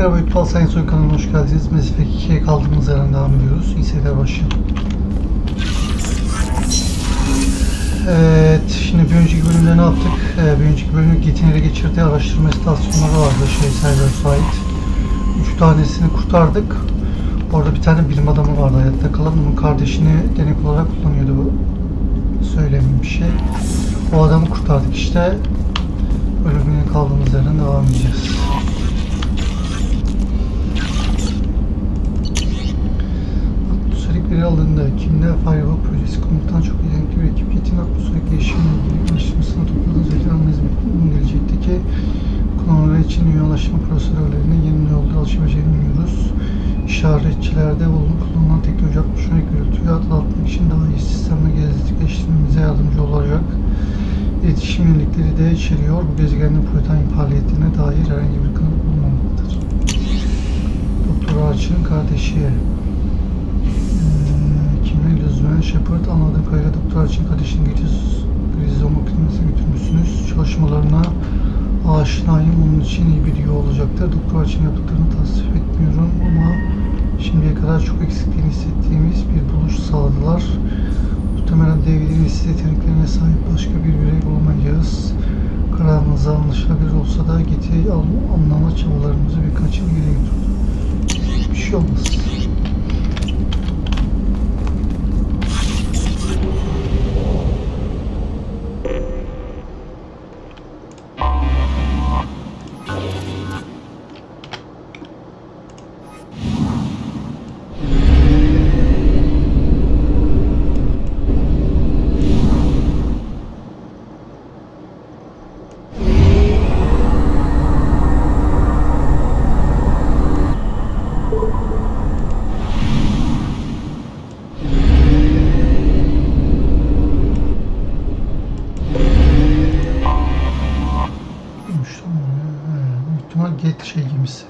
Merhaba, Türkçe ALSENYAZ Oyun kanalına hoş geldiniz. Mesafek 2'ye kaldığımız yerden devam ediyoruz. İyi seyirler, başlayalım. Evet, şimdi bir önceki bölümde ne yaptık? Bir önceki bölümü Git'in ele geçirdiği araştırma istasyonları vardı, Seyirler ait. 3 tanesini kurtardık. Bu arada bir tane bilim adamı vardı hayatta kalan. Onun kardeşini denek olarak kullanıyordu bu. Söylediğim bir şey. O adamı kurtardık işte. Bölümüne kaldığımız yerden devam edeceğiz. Atmosferik veri alanında kimler Firewall projesi komutan çok yetenekli bir ekip yetin atmosferik değişimle ilgili araştırmasına topladığınız veri analiz metninin gelecekteki kullanımları için üyelaşma prosedürlerine yeni yolda alışabileceğini umuyoruz. İşaretçilerde kullanılan teknoloji atmosferik gürültüyü azaltmak için daha iyi sistemle gerçekleştirmemize yardımcı olacak. İletişim yenilikleri de içeriyor. Bu gezegenin protein faaliyetine dair herhangi bir kanıt bulunmamaktadır. Doktor Archer'ın kardeşi Kimya Lütfen Shepard, anladığım kadarıyla Doktor Archer'ın kardeşini Grizoma klinisine götürmüşsünüz. Çalışmalarına aşinayım. Onun için iyi bir yol olacaktır. Doktor Archer'ın yaptıklarını tasvip etmiyorum ama şimdiye kadar çok eksikliğini hissettiğimiz bir buluş sağladılar. Muhtemelen David'in eşsiz yeteneklerine sahip başka bir birey bulamayacağız. Kararınız anlaşılabilir olsa da Git'i anlama çabalarımızı birkaç yıl geriye götürdü. Bir şey olmaz. Get şey gibisi.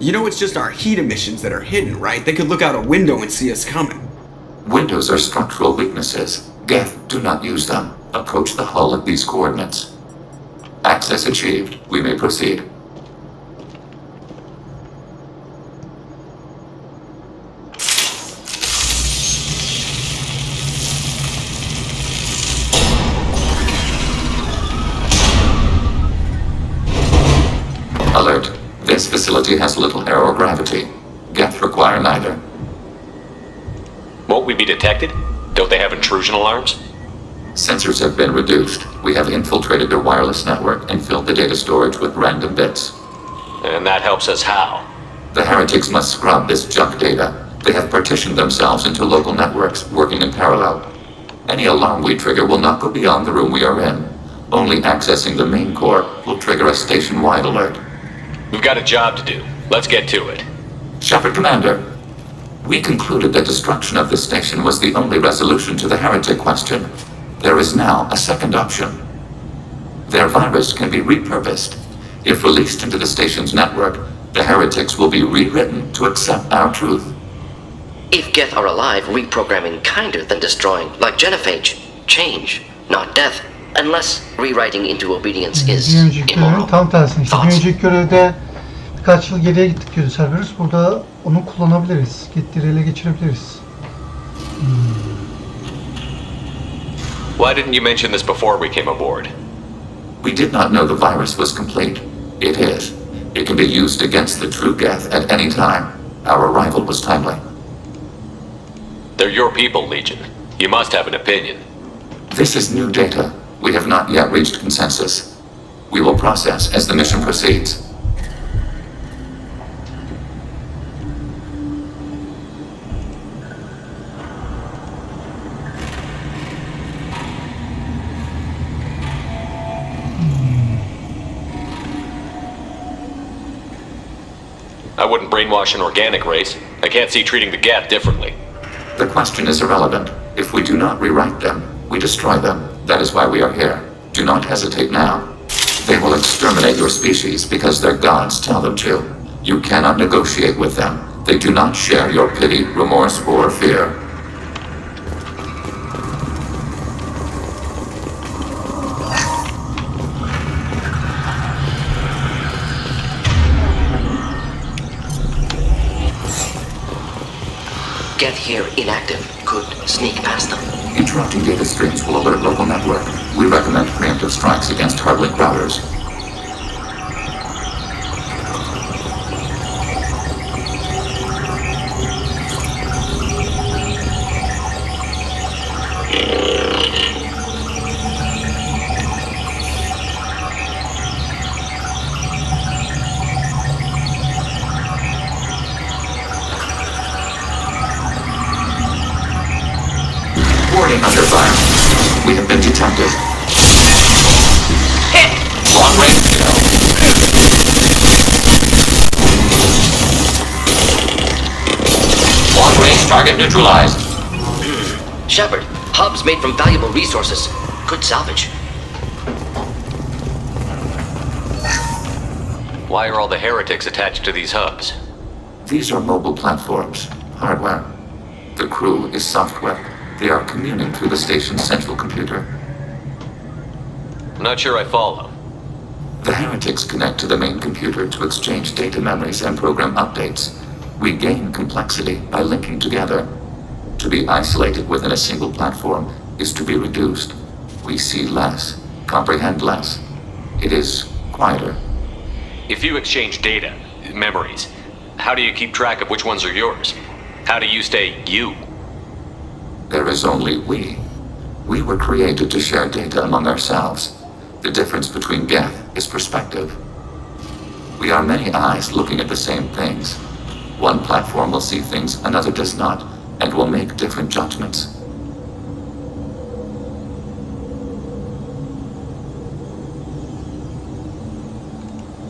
You know it's just our heat emissions that are hidden, right? They could look out a window and see us coming. Windows are structural weaknesses. Geth, do not use them. Approach the hull at these coordinates. Access achieved. We may proceed. Alert. This facility has little aerogravity. Geth require neither. Won't we be detected? Don't they have intrusion alarms? Sensors have been reduced. We have infiltrated their wireless network and filled the data storage with random bits. And that helps us how? The heretics must scrub this junk data. They have partitioned themselves into local networks, working in parallel. Any alarm we trigger will not go beyond the room we are in. Only accessing the main core will trigger a station-wide alert. We've got a job to do. Let's get to it. Shepard Commander, we concluded that destruction of this station was the only resolution to the heretic question. There is now a second option. Their virus can be repurposed. If released into the station's network, the heretics will be rewritten to accept our truth. If Geth are alive, reprogramming kinder than destroying, like genophage. Change, not death. Unless rewriting into obedience is immoral. Tam tersine işte. Bir önceki görevde birkaç yıl geriye gittik diyordu Cerberus. Burada onu kullanabiliriz. Gittiği ele geçirebiliriz. Why didn't you mention this before we came aboard? We did not know the virus was complete. It is. It can be used against the true Geth at any time. Our arrival was timely. They're your people, Legion. You must have an opinion. This is new data. We have not yet reached consensus. We will process as the mission proceeds. I wouldn't brainwash an organic race. I can't see treating the Geth differently. The question is irrelevant. If we do not rewrite them, we destroy them. That is why we are here. Do not hesitate now. They will exterminate your species because their gods tell them to. You cannot negotiate with them. They do not share your pity, remorse, or fear. Get here inactive. Could sneak past them. Interrupting data streams will alert local network. We recommend preemptive strikes against hardlink routers. Warning under fire. We have been detected. Hit! Long range kill. Long range target neutralized. Shepard, hubs made from valuable resources. Good salvage. Why are all the heretics attached to these hubs? These are mobile platforms, hardware. The crew is software. They are communing through the station's central computer. I'm not sure I follow. The heretics connect to the main computer to exchange data memories and program updates. We gain complexity by linking together. To be isolated within a single platform is to be reduced. We see less, comprehend less. It is quieter. If you exchange data, memories, how do you keep track of which ones are yours? How do you stay you? There is only we. We were created to share data among ourselves. The difference between Geth is perspective. We are many eyes looking at the same things. One platform will see things another does not, and will make different judgments.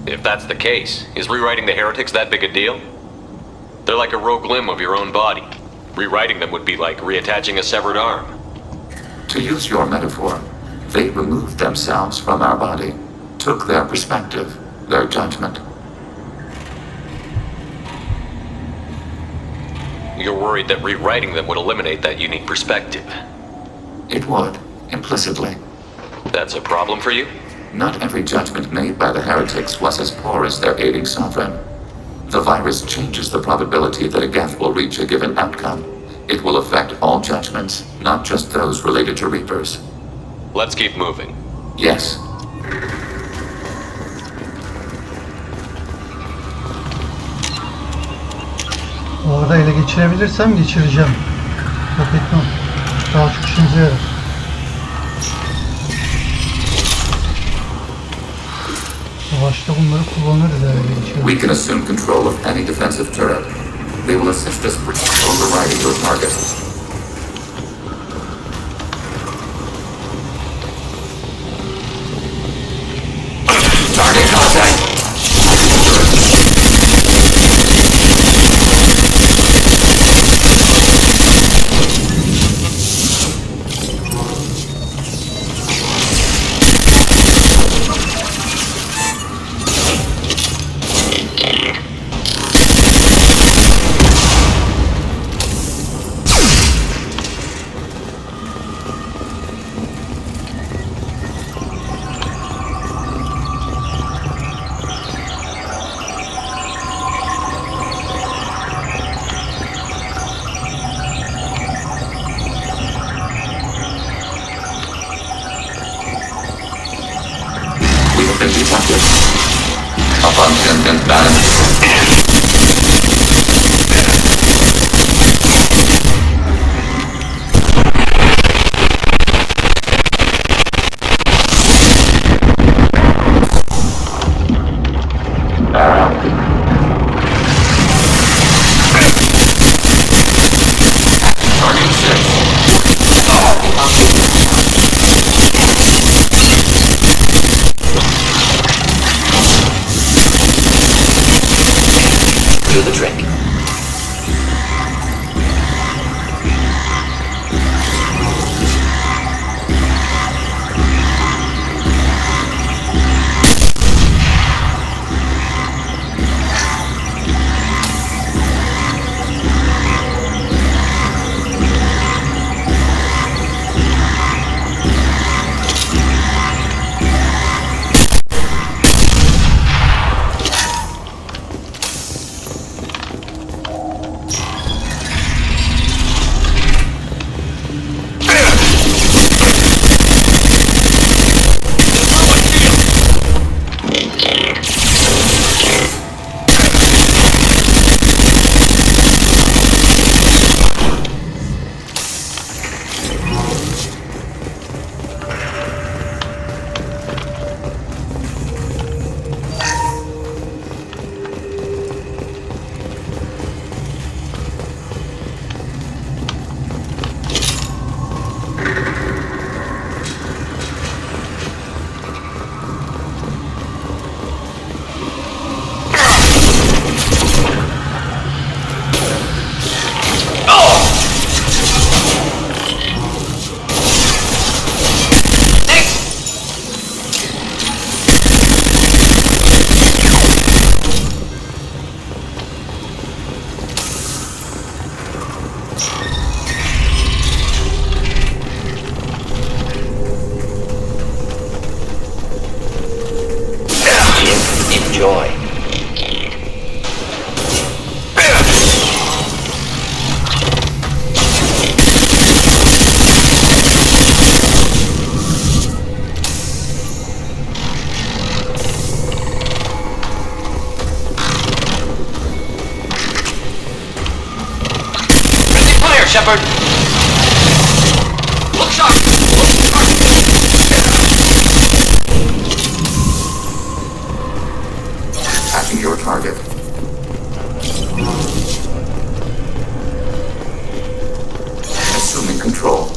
If that's the case, is rewriting the heretics that big a deal? They're like a rogue limb of your own body. Rewriting them would be like reattaching a severed arm. To use your metaphor, they removed themselves from our body, took their perspective, their judgment. You're worried that rewriting them would eliminate that unique perspective. It would, implicitly. That's a problem for you? Not every judgment made by the heretics was as poor as their aiding sovereign. The virus changes the probability that a Geth will reach a given outcome. It will affect all judgments, not just those related to Reapers. Let's keep moving. Yes. Bu arada ele geçirebilirsem geçireceğim. Yok etmem. Daha çok işimize yarar. Savaşta bunları kullanırız ele geçirelim. We can assume control of any defensive turret. They will assist us in overriding your target. Target contact! do the trick. Enjoy. Fire, Shepard! Look sharp! Attacking your target. Assuming control.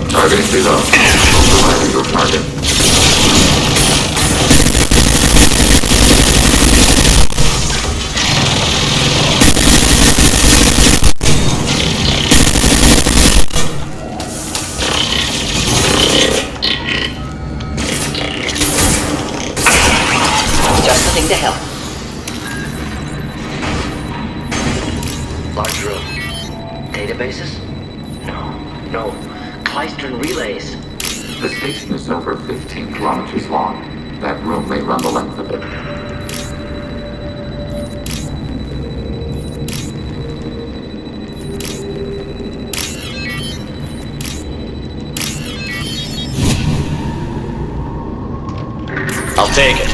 Targeting below. Surviving your target. Just the thing to help. Large room. Databases? No. Klystron relays. The station is over 15 kilometers long. That room may run the length of it. I'll take it.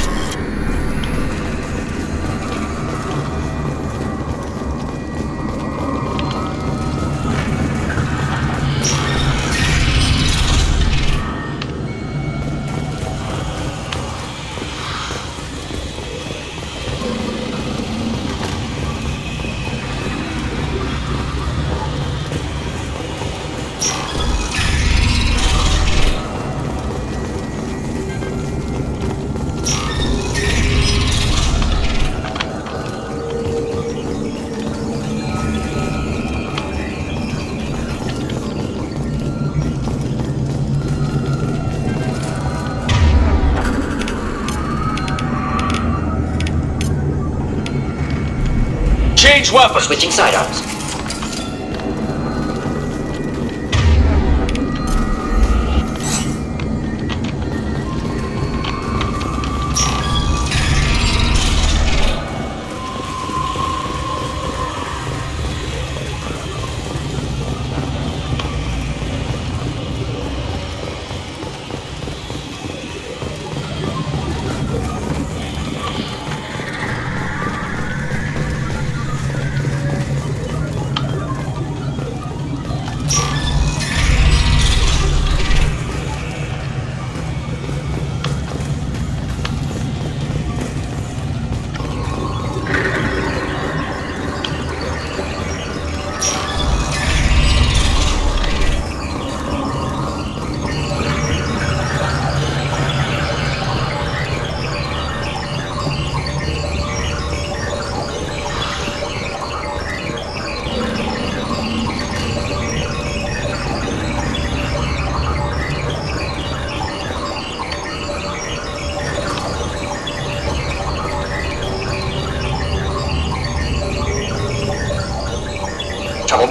Change weapons! Switching sidearms.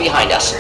behind us.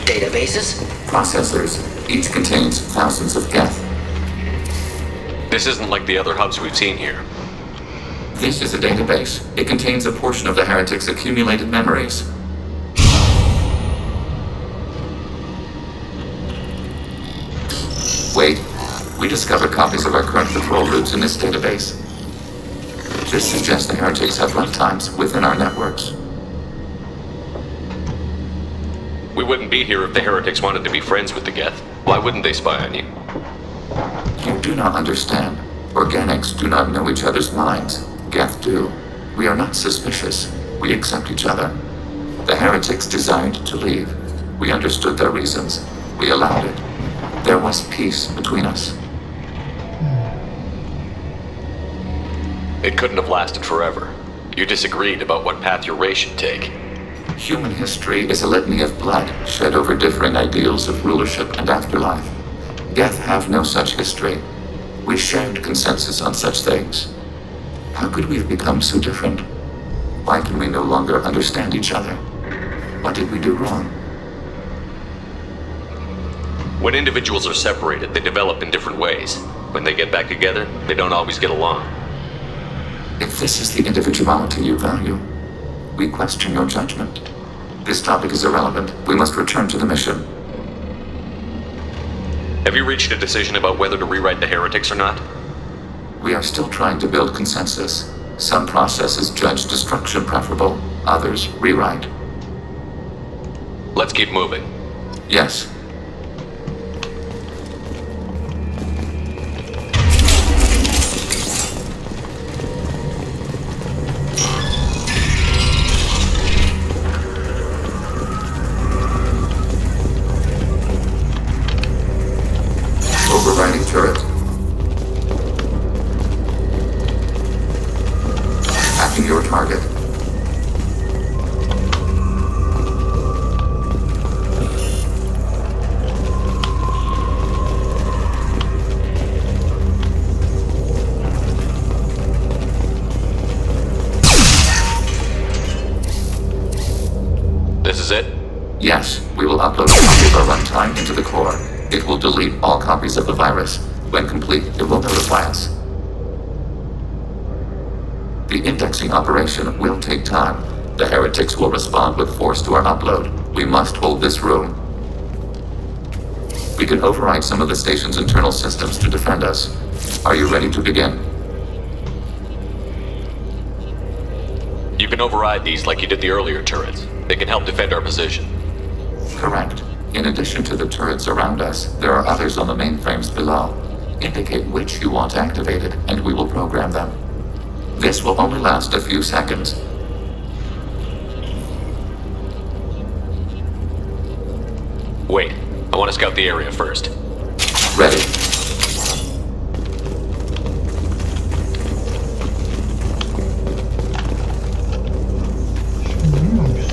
Databases? Processors. Each contains thousands of geth. This isn't like the other hubs we've seen here. This is a database. It contains a portion of the heretic's accumulated memories. Wait. We discovered copies of our current patrol routes in this database. This suggests the heretics have runtimes within our networks. We wouldn't be here if the heretics wanted to be friends with the Geth. Why wouldn't they spy on you? You do not understand. Organics do not know each other's minds. Geth do. We are not suspicious. We accept each other. The heretics desired to leave. We understood their reasons. We allowed it. There was peace between us. It couldn't have lasted forever. You disagreed about what path your race should take. Human history is a litany of blood shed over differing ideals of rulership and afterlife. Geth have no such history. We shared consensus on such things. How could we have become so different? Why can we no longer understand each other? What did we do wrong? When individuals are separated, they develop in different ways. When they get back together, they don't always get along. If this is the individuality you value, we question your judgment. This topic is irrelevant. We must return to the mission. Have you reached a decision about whether to rewrite the heretics or not? We are still trying to build consensus. Some processes judge destruction preferable, others rewrite. Let's keep moving. Yes. Overriding turret. Hacking your target. This is it? Yes, we will upload a copy of our runtime into the core. It will delete all copies of the virus. When complete, it will notify us. The indexing operation will take time. The heretics will respond with force to our upload. We must hold this room. We can override some of the station's internal systems to defend us. Are you ready to begin? You can override these like you did the earlier turrets. They can help defend our position. Correct. In addition to the turrets around us, there are others on the mainframes below. Indicate which you want activated, and we will program them. This will only last a few seconds. Wait, I want to scout the area first. Ready. Bilmiyor muyuz?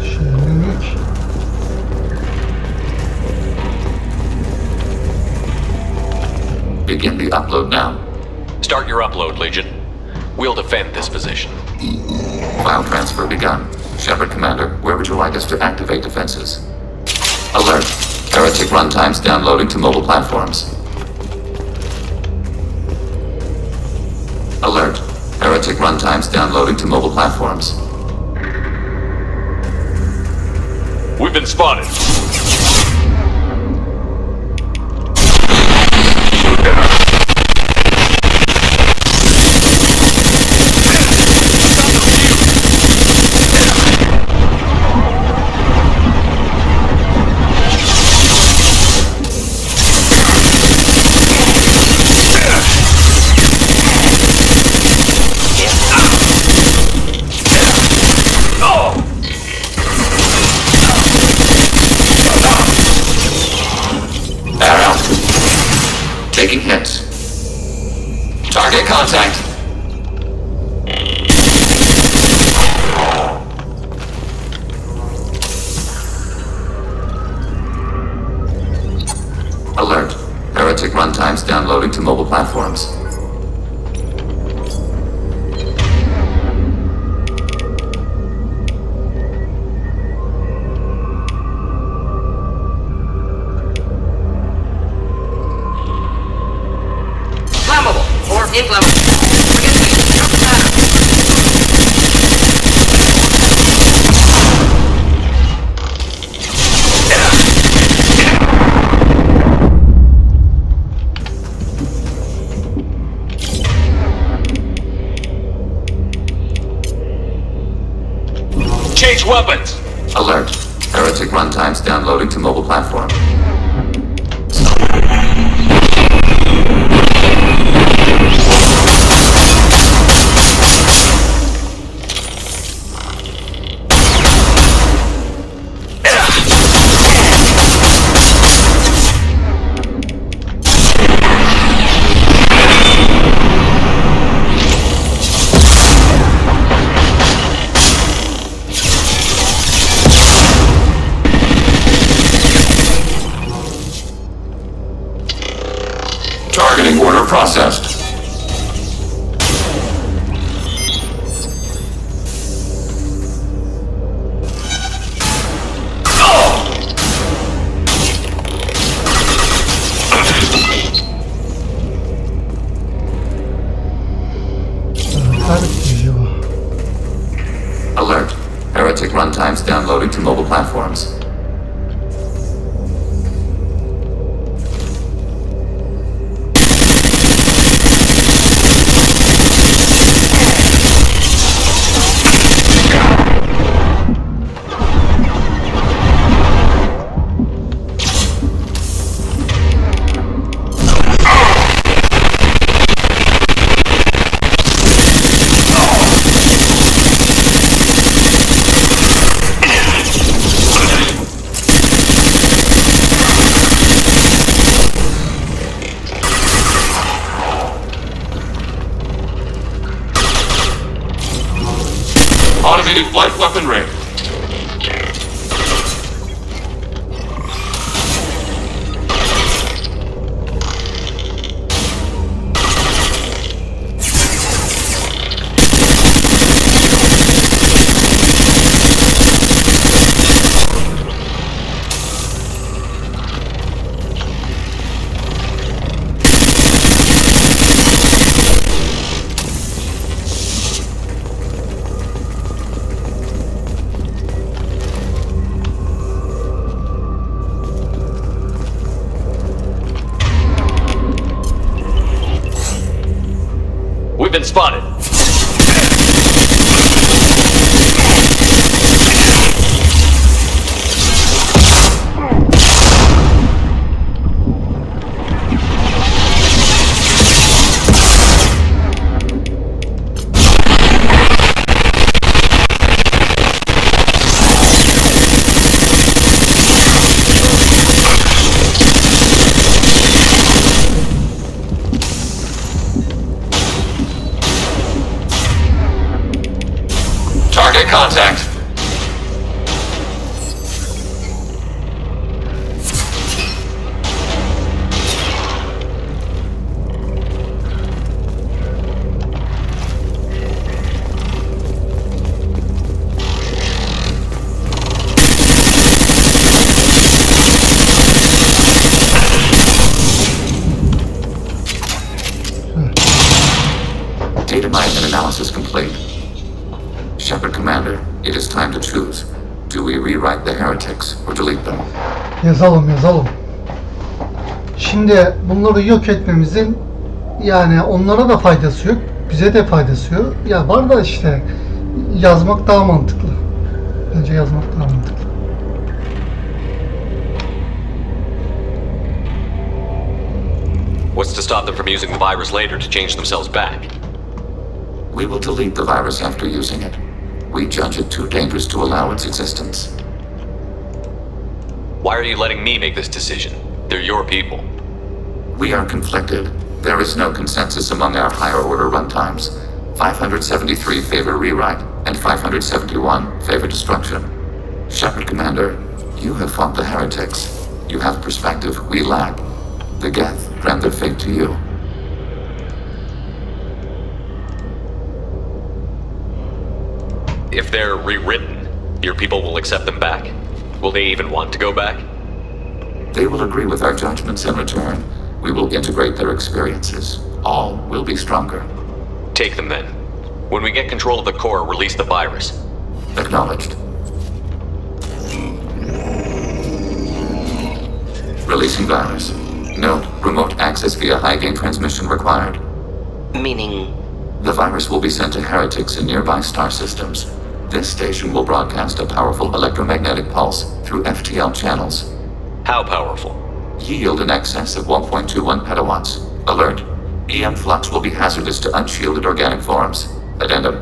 Şimdilik Begin the upload now. Start your upload, Legion. We'll defend this position. File transfer begun. Shepard Commander, where would you like us to activate defenses? Alert. Heretic runtimes downloading to mobile platforms. Alert. Heretic runtimes downloading to mobile platforms. We've been spotted. Taking hits. Target contact. Alert. Heretic runtimes downloading to mobile platforms. Inflammable. Forget me. Drop the banner. Change weapons. Alert. Heretic runtimes downloading to mobile platform. Targeting order processed. Alert. Heretic runtimes downloading to mobile platforms. Automated flight weaponry. We've been spotted. Target contact. and analysis complete. Shepard Commander, it is time to choose. Do we rewrite the heretics or delete them? Yazalım. Şimdi bunları yok etmemizin yani onlara da faydası yok, bize de faydası yok. Ya var da işte yazmak daha mantıklı. Bence yazmak daha mantıklı. What's to stop them from using the virus later to change themselves back? We will delete the virus after using it. We judge it too dangerous to allow its existence. Why are you letting me make this decision? They're your people. We are conflicted. There is no consensus among our higher order runtimes. 573 favor rewrite, and 571 favor destruction. Shepard Commander, you have fought the heretics. You have perspective we lack. The Geth grant their fate to you. If they're rewritten, your people will accept them back? Will they even want to go back? They will agree with our judgments in return. We will integrate their experiences. All will be stronger. Take them then. When we get control of the core, release the virus. Acknowledged. Releasing virus. Note, remote access via high-gain transmission required. Meaning? The virus will be sent to heretics in nearby star systems. This station will broadcast a powerful electromagnetic pulse through FTL channels. How powerful? Yield in excess of 1.21 petawatts. Alert. EM flux will be hazardous to unshielded organic forms. Addendum.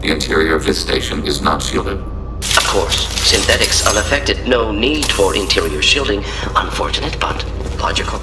The interior of this station is not shielded. Of course, synthetics unaffected. No need for interior shielding. Unfortunate, but logical.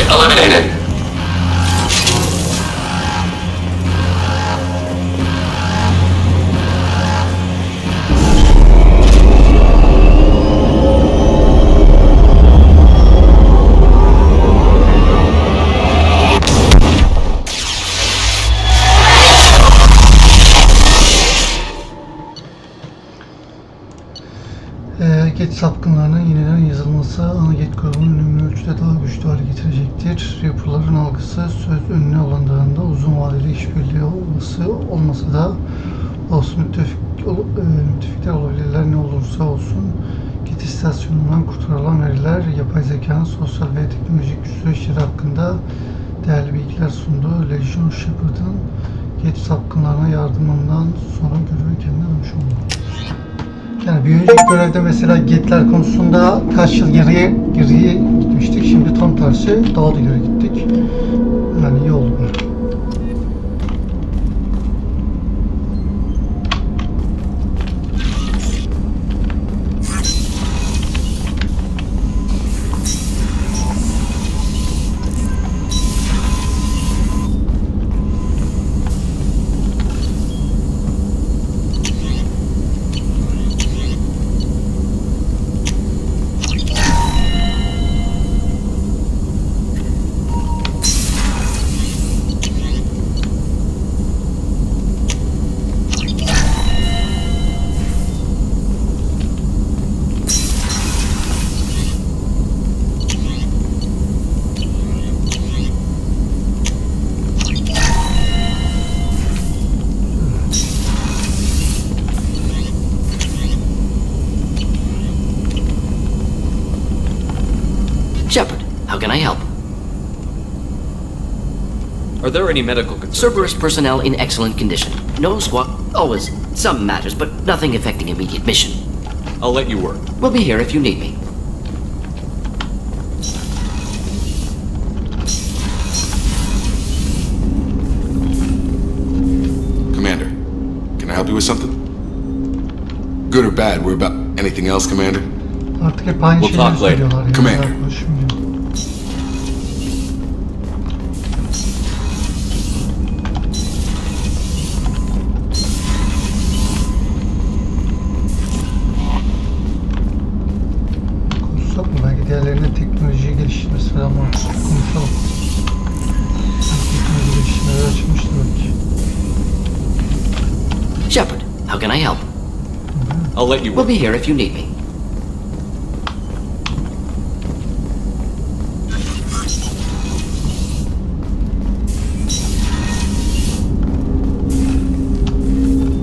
Eliminated. Get sapkınlarının yeniden yazılması ana get grubunu önemli ölçüde daha güçlü hale getirecektir. Rapperların algısı söz önüne alındığında uzun vadeli işbirliği olmasa da olsun müttefikler olabilirler ne olursa olsun. Get istasyonundan kurtarılan veriler yapay zekanın sosyal ve teknolojik süreçleri hakkında değerli bilgiler sundu. Legion Shepard'ın get sapkınlarına yardımından sonra görevi kendine dönmüş oldu. Yani bir önceki görevde mesela getler konusunda kaç yıl geriye gitmiştik. Şimdi tam tersi daha da geri gittik. Yani iyi oldu bu. how can I help? Are there any medical concerns? Cerberus personnel in excellent condition. No squat. Always some matters, but nothing affecting immediate mission. I'll let you work. We'll be here if you need me. Commander, can I help you with something? Good or bad, we're about anything else, Commander? Artık hep aynı We'll şeyleri talk later. söylüyorlar. Yani. Commander. Daha konuşmuyor. Konuşsak mı? Belki diğerlerine teknolojiyi geliştirmesi falan var. Konuşalım. Teknoloji geliştirmeleri açılmıştır belki. Shepard, how can I help? I'll let you We'll work. be here if you need me.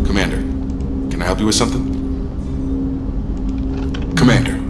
Commander, can I help you with something? Commander.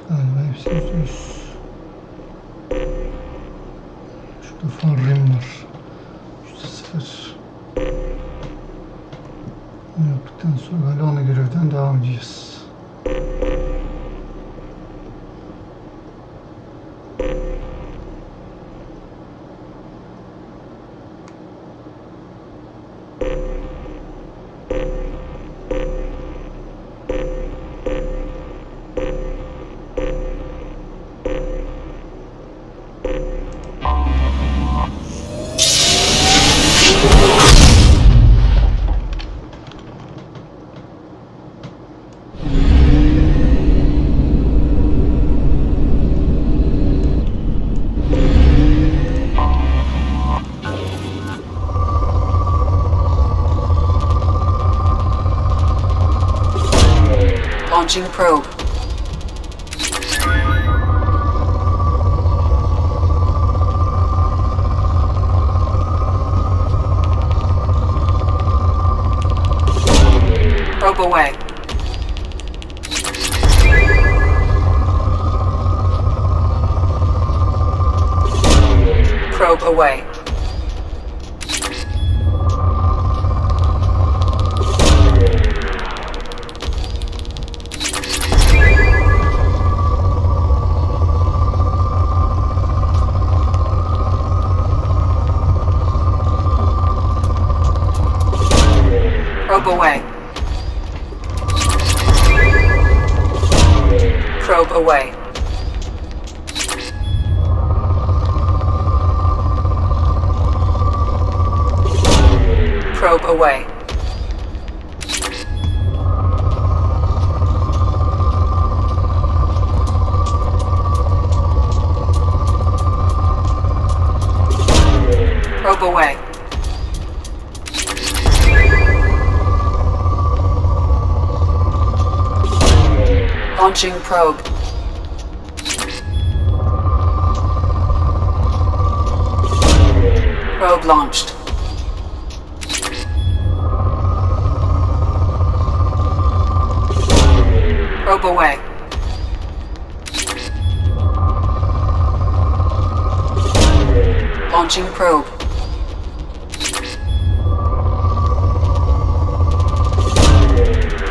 Galiba hepsi %100. Şurada fan rim var. %0. Bunu yaptıktan sonra galiba ana görevden devam edeceğiz. Launching probe. Probe away. Probe away. Probe away. Probe away. Probe away. Probe away. Launching probe. Probe launched. Probe away. Launching probe.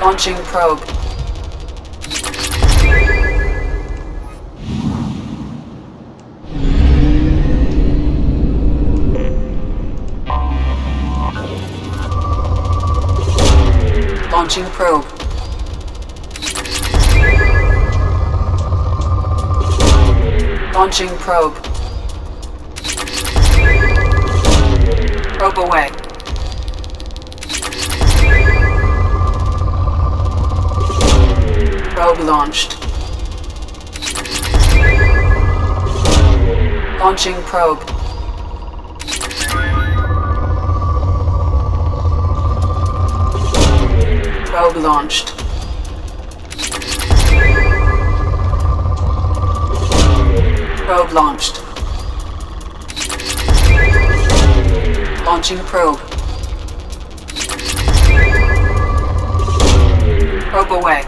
Launching probe. Launching probe. Launching probe. Probe away. Probe launched. Launching probe. Probe launched. Probe launched. Launching probe. Probe away.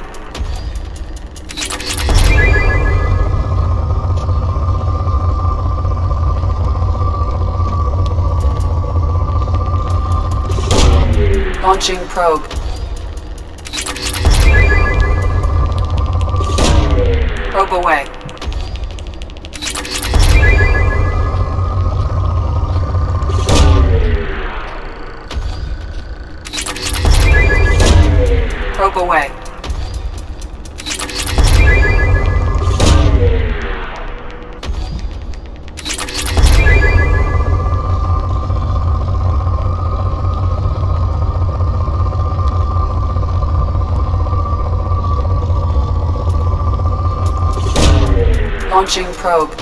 Launching probe. Probe away. Probe away. Launching probe.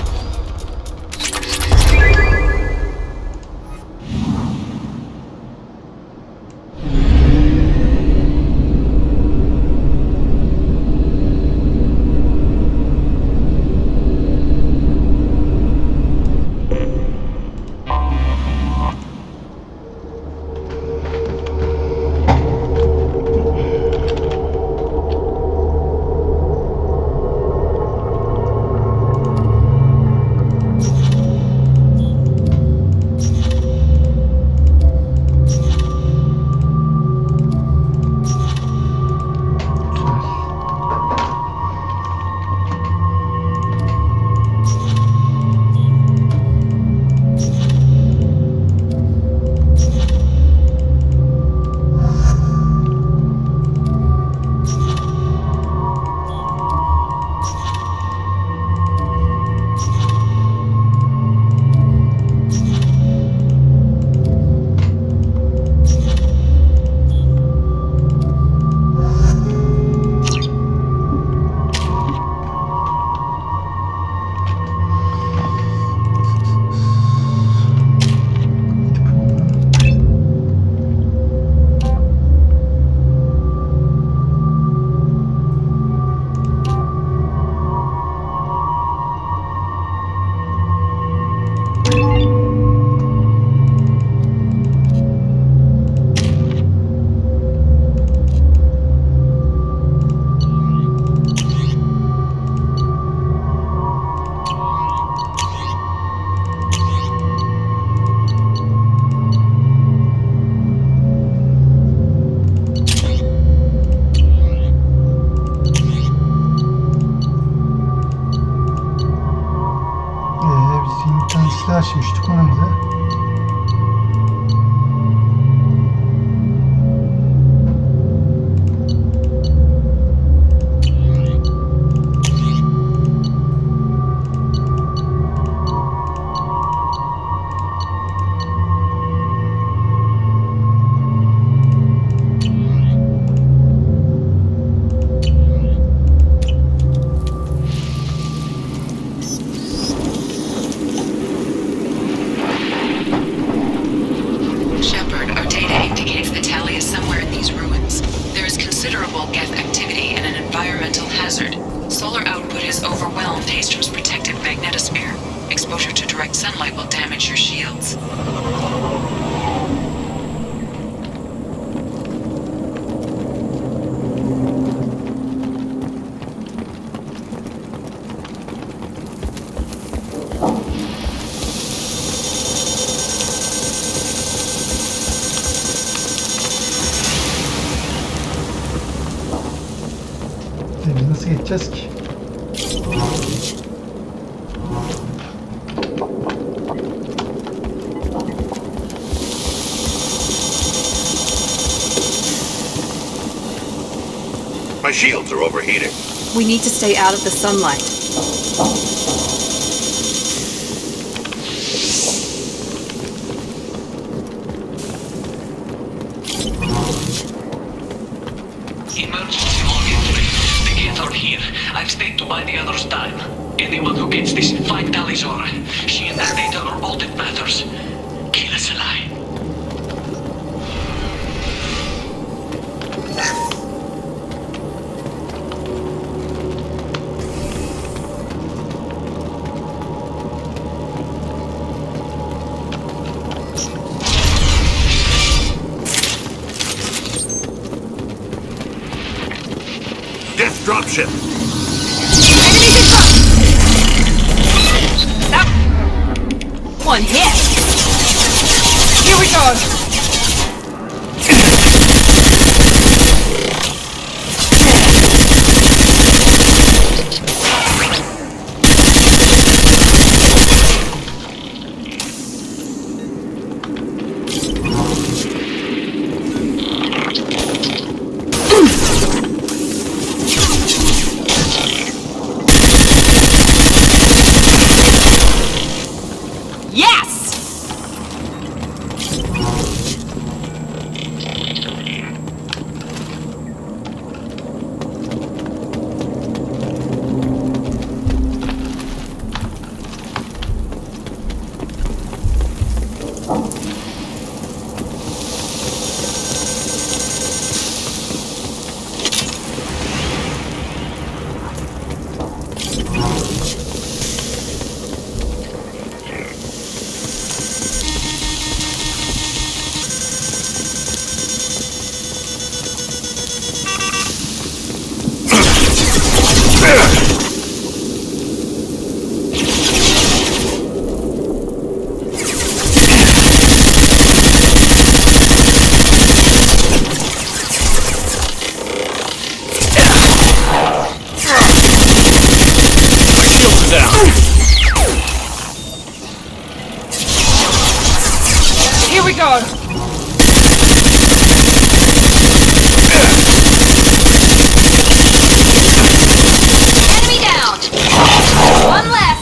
Açmıştık onu da. Nasıl geçeceğiz ki? My shields are overheating. We need to stay out of the sunlight. Emergency login 3. The kids are here. I've stayed to buy the others time. Anyone who gets this, find Talizora. She and her data are all that matters. Kill us alive. Death dropship. Enemies in front! Stop! One hit! Here we go! Here we go! Enemy down! One less!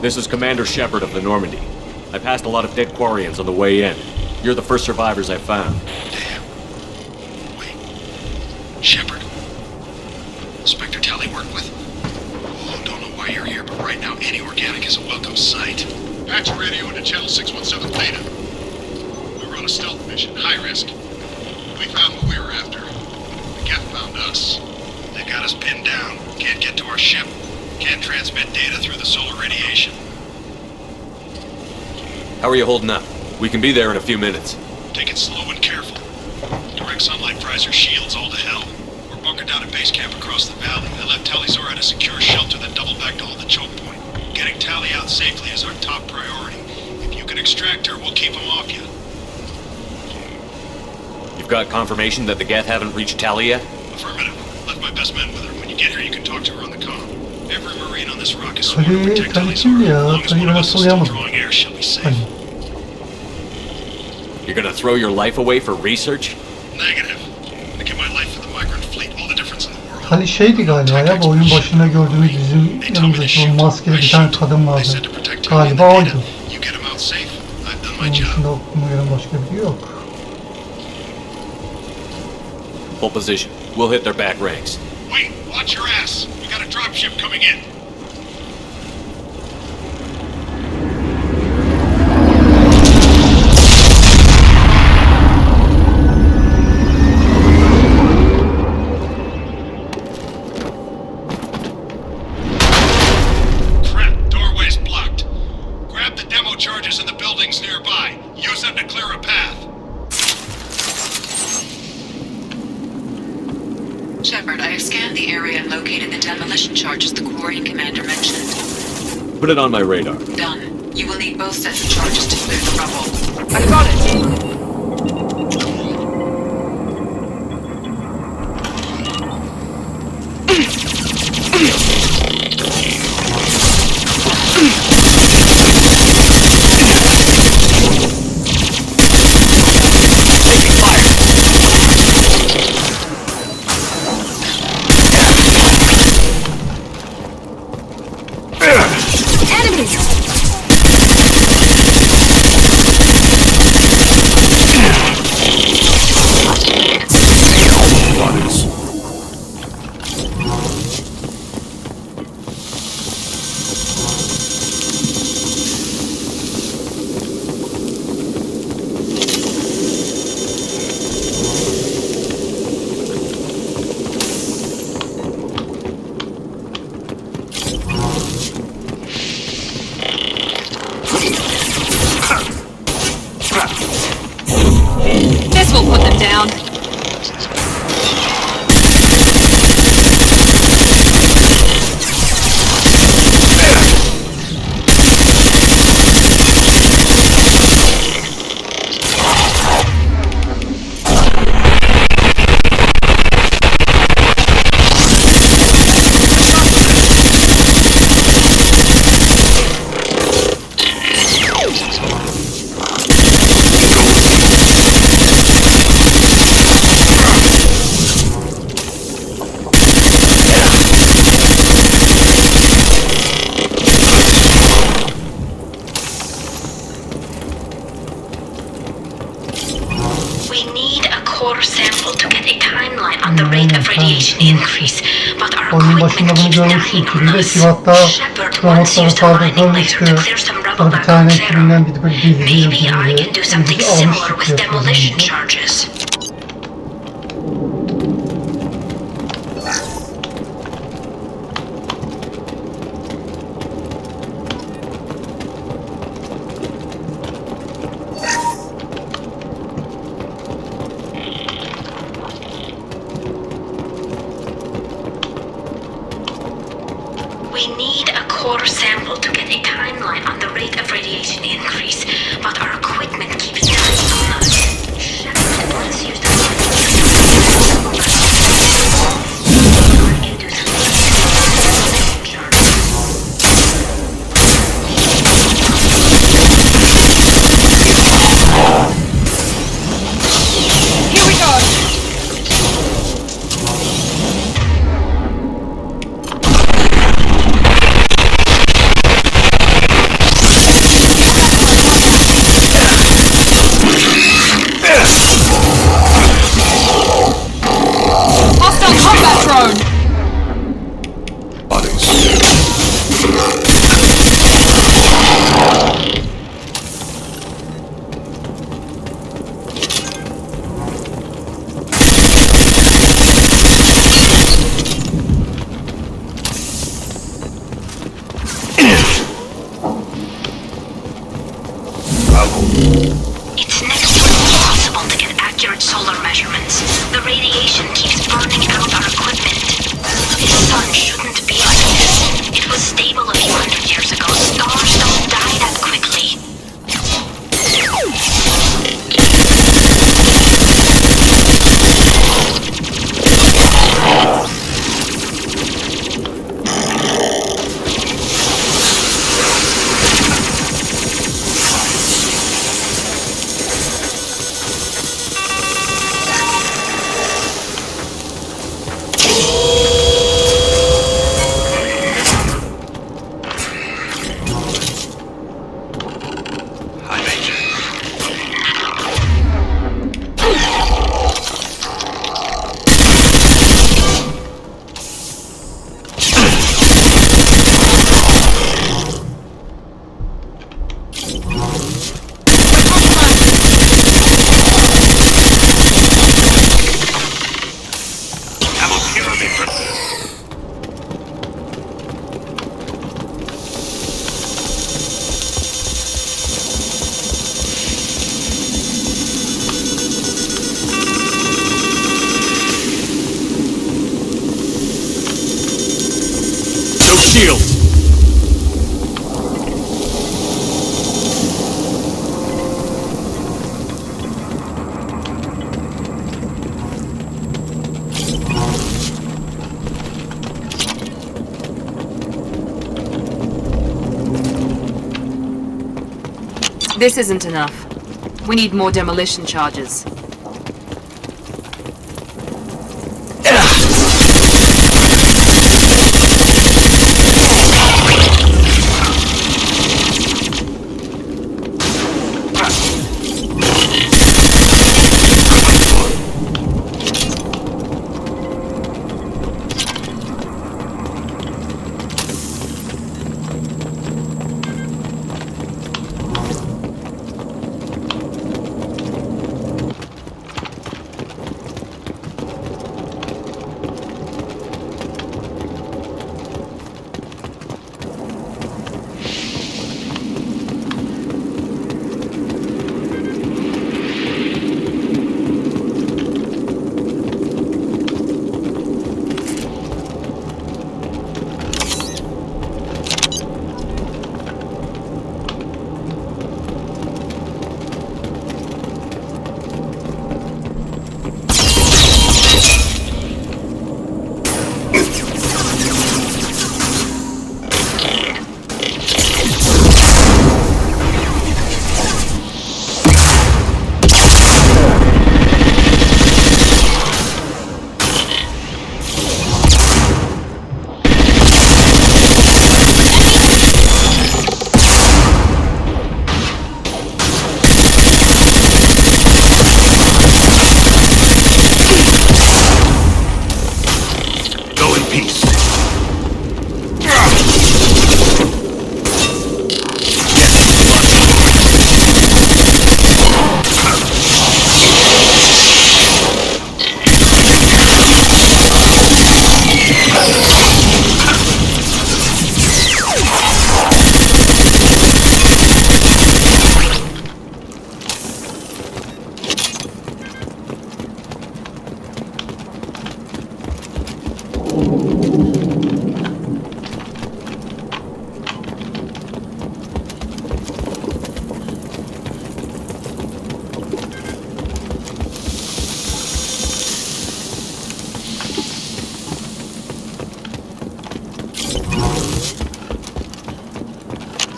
This is Commander Shepard of the Normandy. I passed a lot of dead Quarians on the way in. You're the first survivors I found. Damn. Wait. Shepard? Inspector on sight. Patch your radio into channel 617 Theta. We were on a stealth mission, high risk. We found what we were after. The Geth found us. They got us pinned down. Can't get to our ship. Can't transmit data through the solar radiation. How are you holding up? We can be there in a few minutes. Take it slow and careful. Direct sunlight fries our shields all to hell. We're bunkered down at base camp across the valley. I left Talizora at a secure shelter that doubled back to hold the choke point. Getting Tally out safely is our top priority. If you can extract her, we'll keep him off you. You've got confirmation that the Geth haven't reached Tally yet? Affirmative. Left my best men with her. When you get here, you can talk to her on the comm. Every Marine on this rock is sworn to protect Talizora. As long as one of us is still drawing air, she'll be safe. You're gonna throw your life away for research? Negative. I give my life for the migrant fleet. All the difference in the world. Tali şeydi galiba ya, bu oyun başında gördüğümüz bizim yanımızdaki o maskeli bir tane kadın vardı. Galiba oydu. Onun dışında okuma gören başka biri yok. Full position. We'll hit their back ranks. Wait, watch your ass. We got a dropship coming in. Crap, doorway's blocked. Grab the demo charges in the buildings nearby. Use them to clear a path. Shepard, I have scanned the area and located the demolition charges the Quarian commander mentioned. Put it on my radar. Done. You will need both sets of charges to clear the rubble. I got it. This will put them down. Oyunun başında bunu görmüştük. Bir Sivat'ta kronotları saldırılmıştı. Bir tane ekibinden gidip böyle gizli bizi almıştık. We need a core sample to get a timeline on the rate of radiation increase, but our equipment keeps dying on us. Shepard wants you to Here we go. trouble. It's next to impossible to get accurate solar measurements. The radiation keeps burning out our equipment. This sun shouldn't be like this. It was stable a few hundred years ago. Stars don't die that quickly. Shields! This isn't enough. We need more demolition charges.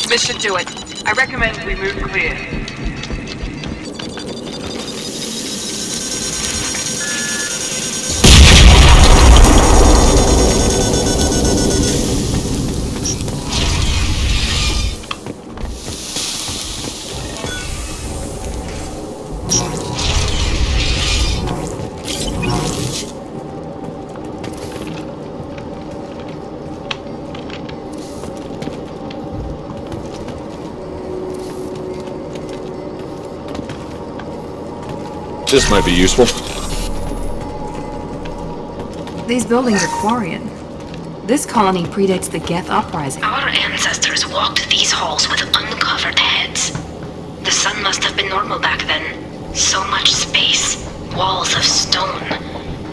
This should do it. I recommend we move clear. This might be useful. These buildings are Quarian. This colony predates the Geth uprising. Our ancestors walked these halls with uncovered heads. The sunlight normal back then. So much space, walls of stone.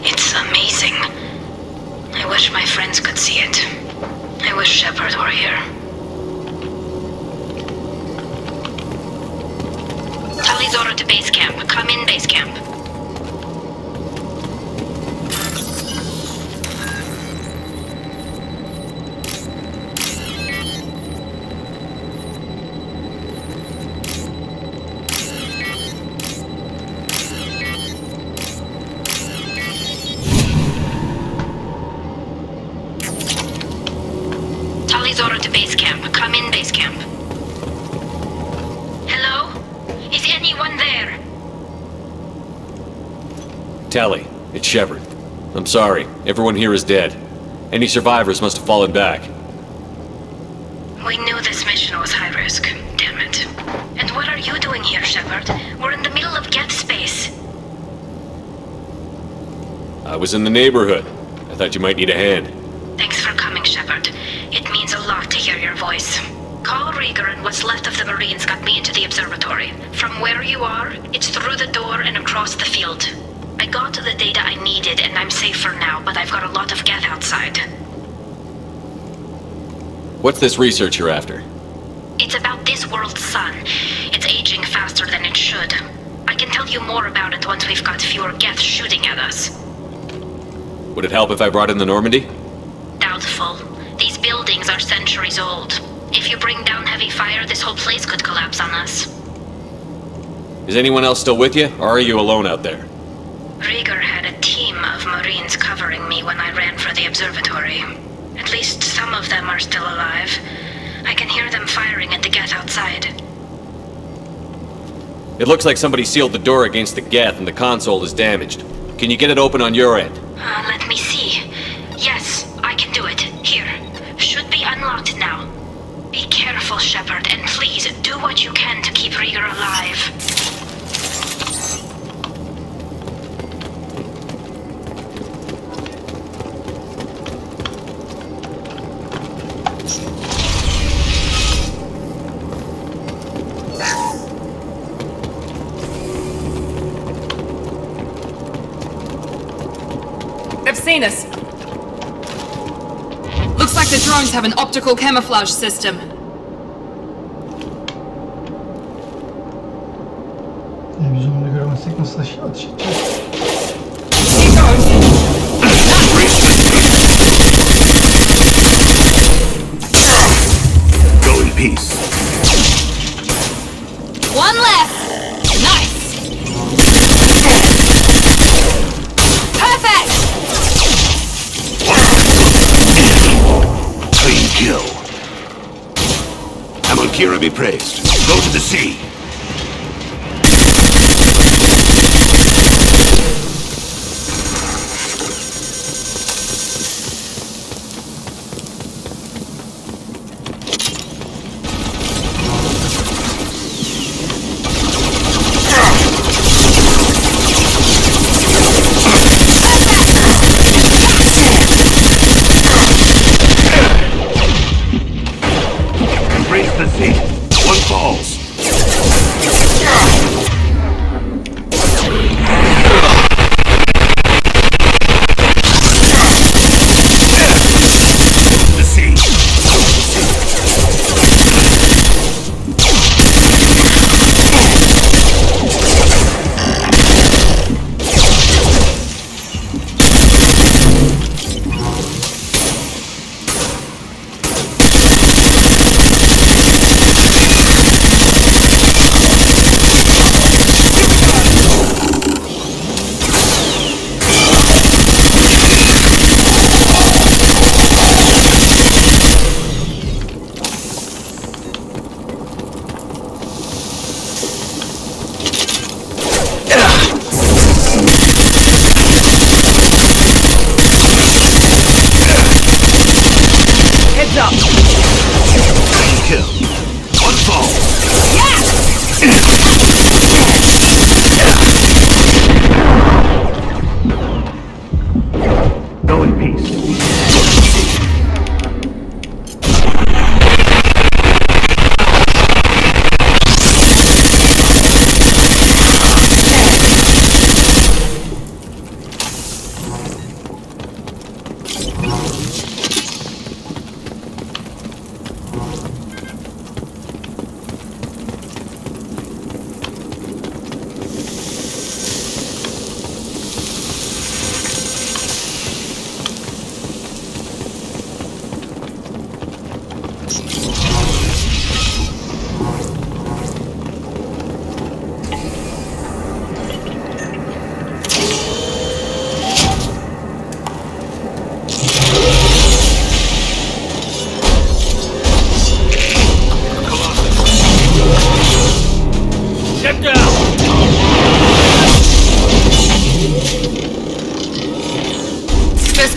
It's amazing. I wish my friends could see it. I wish Shepard were here. Tully's order to base camp. Come in, base camp. Tully's order to base camp. Come in, base camp. Hello? Is anyone there? Tally, it's Shepard. I'm sorry, everyone here is dead. Any survivors must have fallen back. We knew this mission was high risk. Damn it. And what are you doing here, Shepard? We're in the middle of Geth space. I was in the neighborhood. I thought you might need a hand. Thanks for coming, Shepard. It means a lot to hear your voice. Call Rieger and what's left of the Marines got me into the observatory. From where you are, it's through the door and across the field. I got the data I needed and I'm safe for now, but I've got a lot of Geth outside. What's this research you're after? It's about this world's sun. It's aging faster than it should. I can tell you more about it once we've got fewer Geth shooting at us. Would it help if I brought in the Normandy? Doubtful. These buildings are centuries old. If you bring down heavy fire, this whole place could collapse on us. Is anyone else still with you, or are you alone out there? Rieger had a team of Marines covering me when I ran for the observatory. At least some of them are still alive. I can hear them firing at the Geth outside. It looks like somebody sealed the door against the Geth and the console is damaged. Can you get it open on your end? Let me see. Yes, I can do it. Here. Should be unlocked now. Be careful, Shepard, and please do what you can to keep Rieger alive. They've seen us. Looks like the drones have an optical camouflage system. Biz onu görmezsek nasıl atış edeceğiz? Go in peace. One left. Nice. Perfect. Clean kill. Amankira be praised. Go to the sea.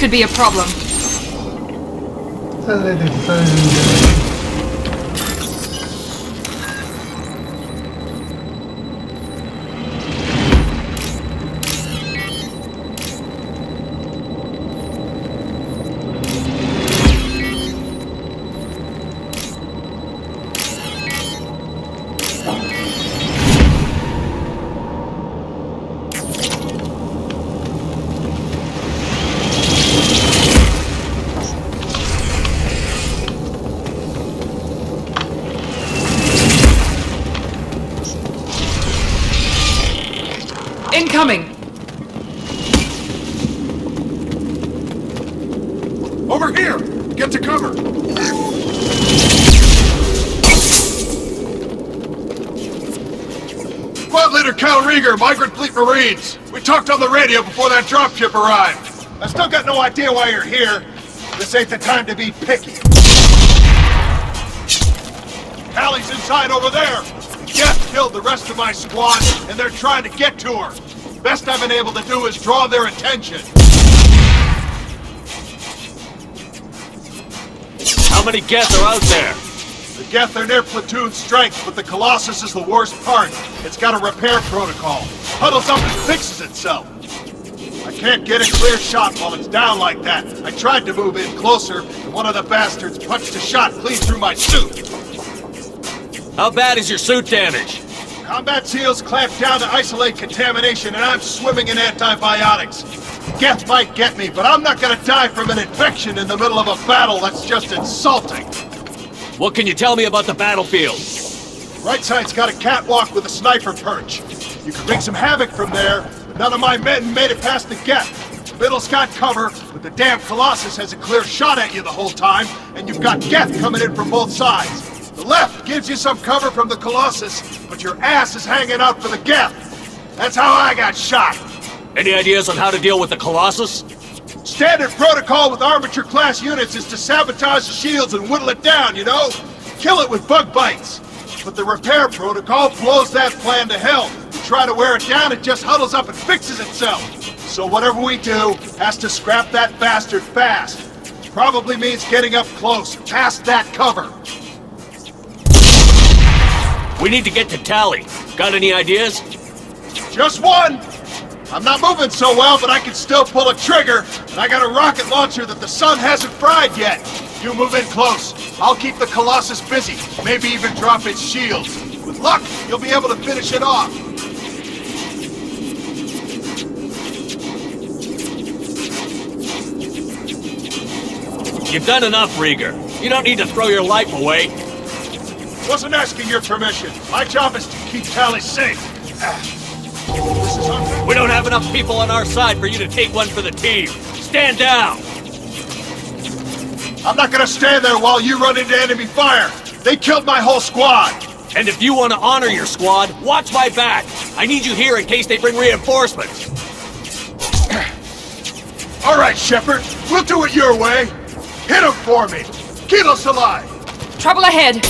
to be a problem. Hallederiz. Incoming! Over here! Get to cover! Squad Leader Cal Rieger, Migrant Fleet Marines. We talked on the radio before that dropship arrived. I still got no idea why you're here. This ain't the time to be picky. Callie's inside over there. Jeff killed the rest of my squad, and they're trying to get to her. Best I've been able to do is draw their attention. How many Geth are out there? The Geth are near platoon strength, but the Colossus is the worst part. It's got a repair protocol. Huddles up and fixes itself. I can't get a clear shot while it's down like that. I tried to move in closer, and one of the bastards punched a shot clean through my suit. How bad is your suit damaged? Combat SEALs clamped down to isolate contamination, and I'm swimming in antibiotics. Geth might get me, but I'm not gonna die from an infection in the middle of a battle. That's just insulting. What can you tell me about the battlefield? Right side's got a catwalk with a sniper perch. You can wreak some havoc from there, but none of my men made it past the Geth. The middle's got cover, but the damn Colossus has a clear shot at you the whole time, and you've got Geth coming in from both sides. The left gives you some cover from the Colossus, but your ass is hanging out for the Geth. That's how I got shot. Any ideas on how to deal with the Colossus? Standard protocol with armature-class units is to sabotage the shields and whittle it down, you know? Kill it with bug bites. But the repair protocol blows that plan to hell. You try to wear it down, it just huddles up and fixes itself. So whatever we do has to scrap that bastard fast. Probably means getting up close, past that cover. We need to get to Tally. Got any ideas? Just one! I'm not moving so well, but I can still pull a trigger, and I got a rocket launcher that the sun hasn't fried yet. You move in close. I'll keep the Colossus busy, maybe even drop its shields. With luck, you'll be able to finish it off. You've done enough, Rieger. You don't need to throw your life away. Wasn't asking your permission. My job is to keep Tally safe. We don't have enough people on our side for you to take one for the team. Stand down! I'm not gonna stand there while you run into enemy fire. They killed my whole squad. And if you want to honor your squad, watch my back. I need you here in case they bring reinforcements. All right, Shepard. We'll do it your way. Hit him for me. Keep us alive. Trouble ahead.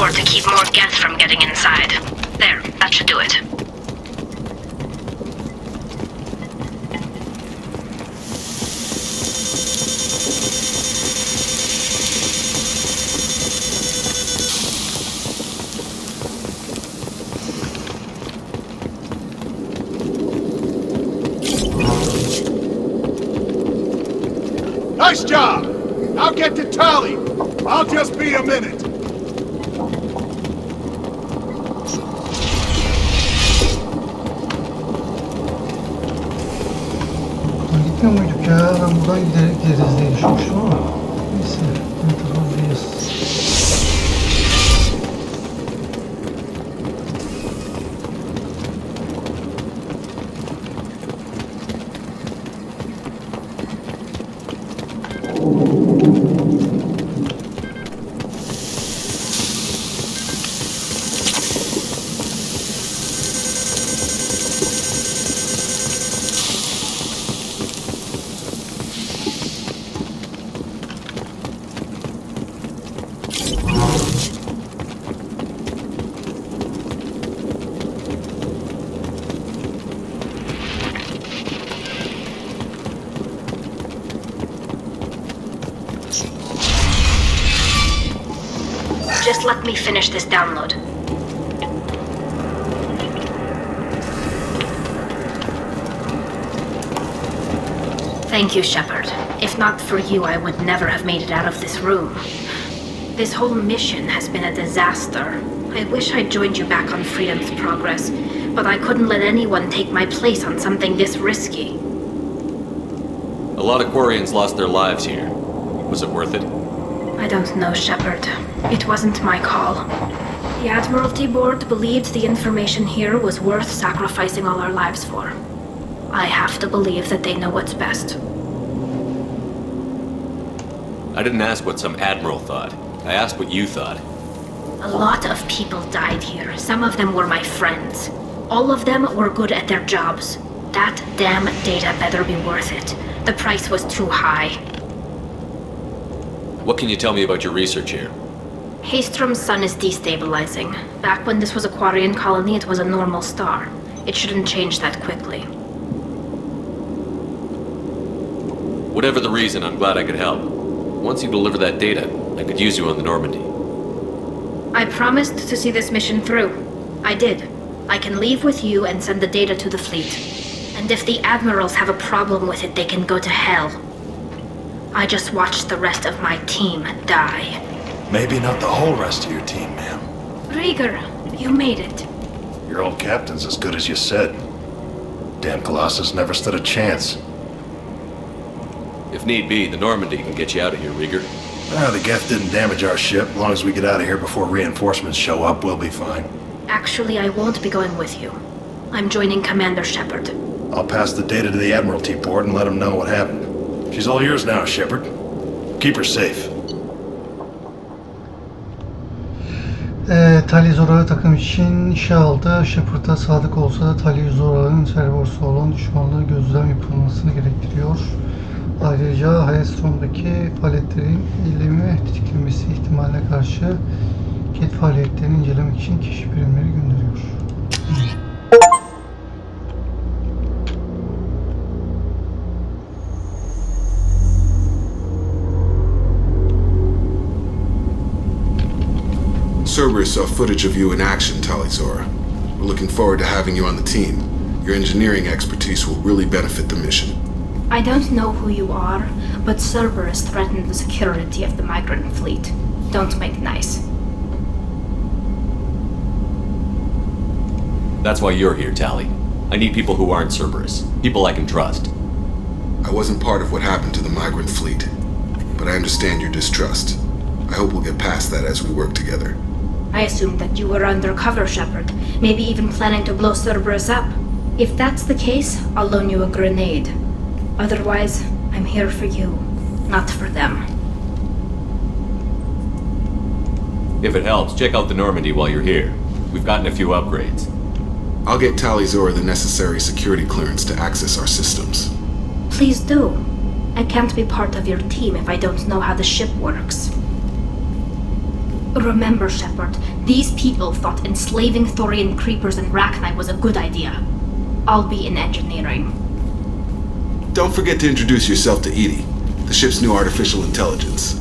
door to keep more Geth from getting inside. There, that should do it. Nice job! I'll get to Tali. I'll just be a minute. Buradan gitmiyor muyduk ya? Ben buradan gideriz diye düşünmüştüm ama. Neyse. Ne tarafındayız? Just let me finish this download. Thank you, Shepard. If not for you, I would never have made it out of this room. This whole mission has been a disaster. I wish I'd joined you back on Freedom's Progress, but I couldn't let anyone take my place on something this risky. A lot of Quarians lost their lives here. Was it worth it? I don't know, Shepard. It wasn't my call. The Admiralty Board believed the information here was worth sacrificing all our lives for. I have to believe that they know what's best. I didn't ask what some admiral thought. I asked what you thought. A lot of people died here. Some of them were my friends. All of them were good at their jobs. That damn data better be worth it. The price was too high. What can you tell me about your research here? Haystrom's sun is destabilizing. Back when this was a Quarian colony, it was a normal star. It shouldn't change that quickly. Whatever the reason, I'm glad I could help. Once you deliver that data, I could use you on the Normandy. I promised to see this mission through. I did. I can leave with you and send the data to the fleet. And if the admirals have a problem with it, they can go to hell. I just watched the rest of my team die. Maybe not the whole rest of your team, ma'am. Rieger, you made it. Your old captain's as good as you said. Damn Colossus never stood a chance. If need be, the Normandy can get you out of here, Rieger. The Geth didn't damage our ship. As long as we get out of here before reinforcements show up, we'll be fine. Actually, I won't be going with you. I'm joining Commander Shepard. I'll pass the data to the Admiralty Board and let them know what happened. She's all yours now, Shepard. Keep her safe. Tali Zora'yı takım için işe aldı. Shepard'a sadık olsa da Tali Zora'nın Cerberus'a olan düşmanlığı gözlem yapılmasını gerektiriyor. Ayrıca Hailstorm'daki faaliyetlerin eylemi tetiklenmesi ihtimaline karşı ket faaliyetlerini incelemek için keşif birimleri gönderiyor. Cerberus saw footage of you in action, Talizora. We're looking forward to having you on the team. Your engineering expertise will really benefit the mission. I don't know who you are, but Cerberus threatened the security of the migrant fleet. Don't make nice. That's why you're here, Tali. I need people who aren't Cerberus. People I can trust. I wasn't part of what happened to the migrant fleet, but I understand your distrust. I hope we'll get past that as we work together. I assumed that you were undercover, Shepard. Maybe even planning to blow Cerberus up. If that's the case, I'll loan you a grenade. Otherwise, I'm here for you, not for them. If it helps, check out the Normandy while you're here. We've gotten a few upgrades. I'll get Talizora the necessary security clearance to access our systems. Please do. I can't be part of your team if I don't know how the ship works. Remember, Shepard, these people thought enslaving Thorian creepers and Rachni was a good idea. I'll be in engineering. Don't forget to introduce yourself to Edie, the ship's new artificial intelligence.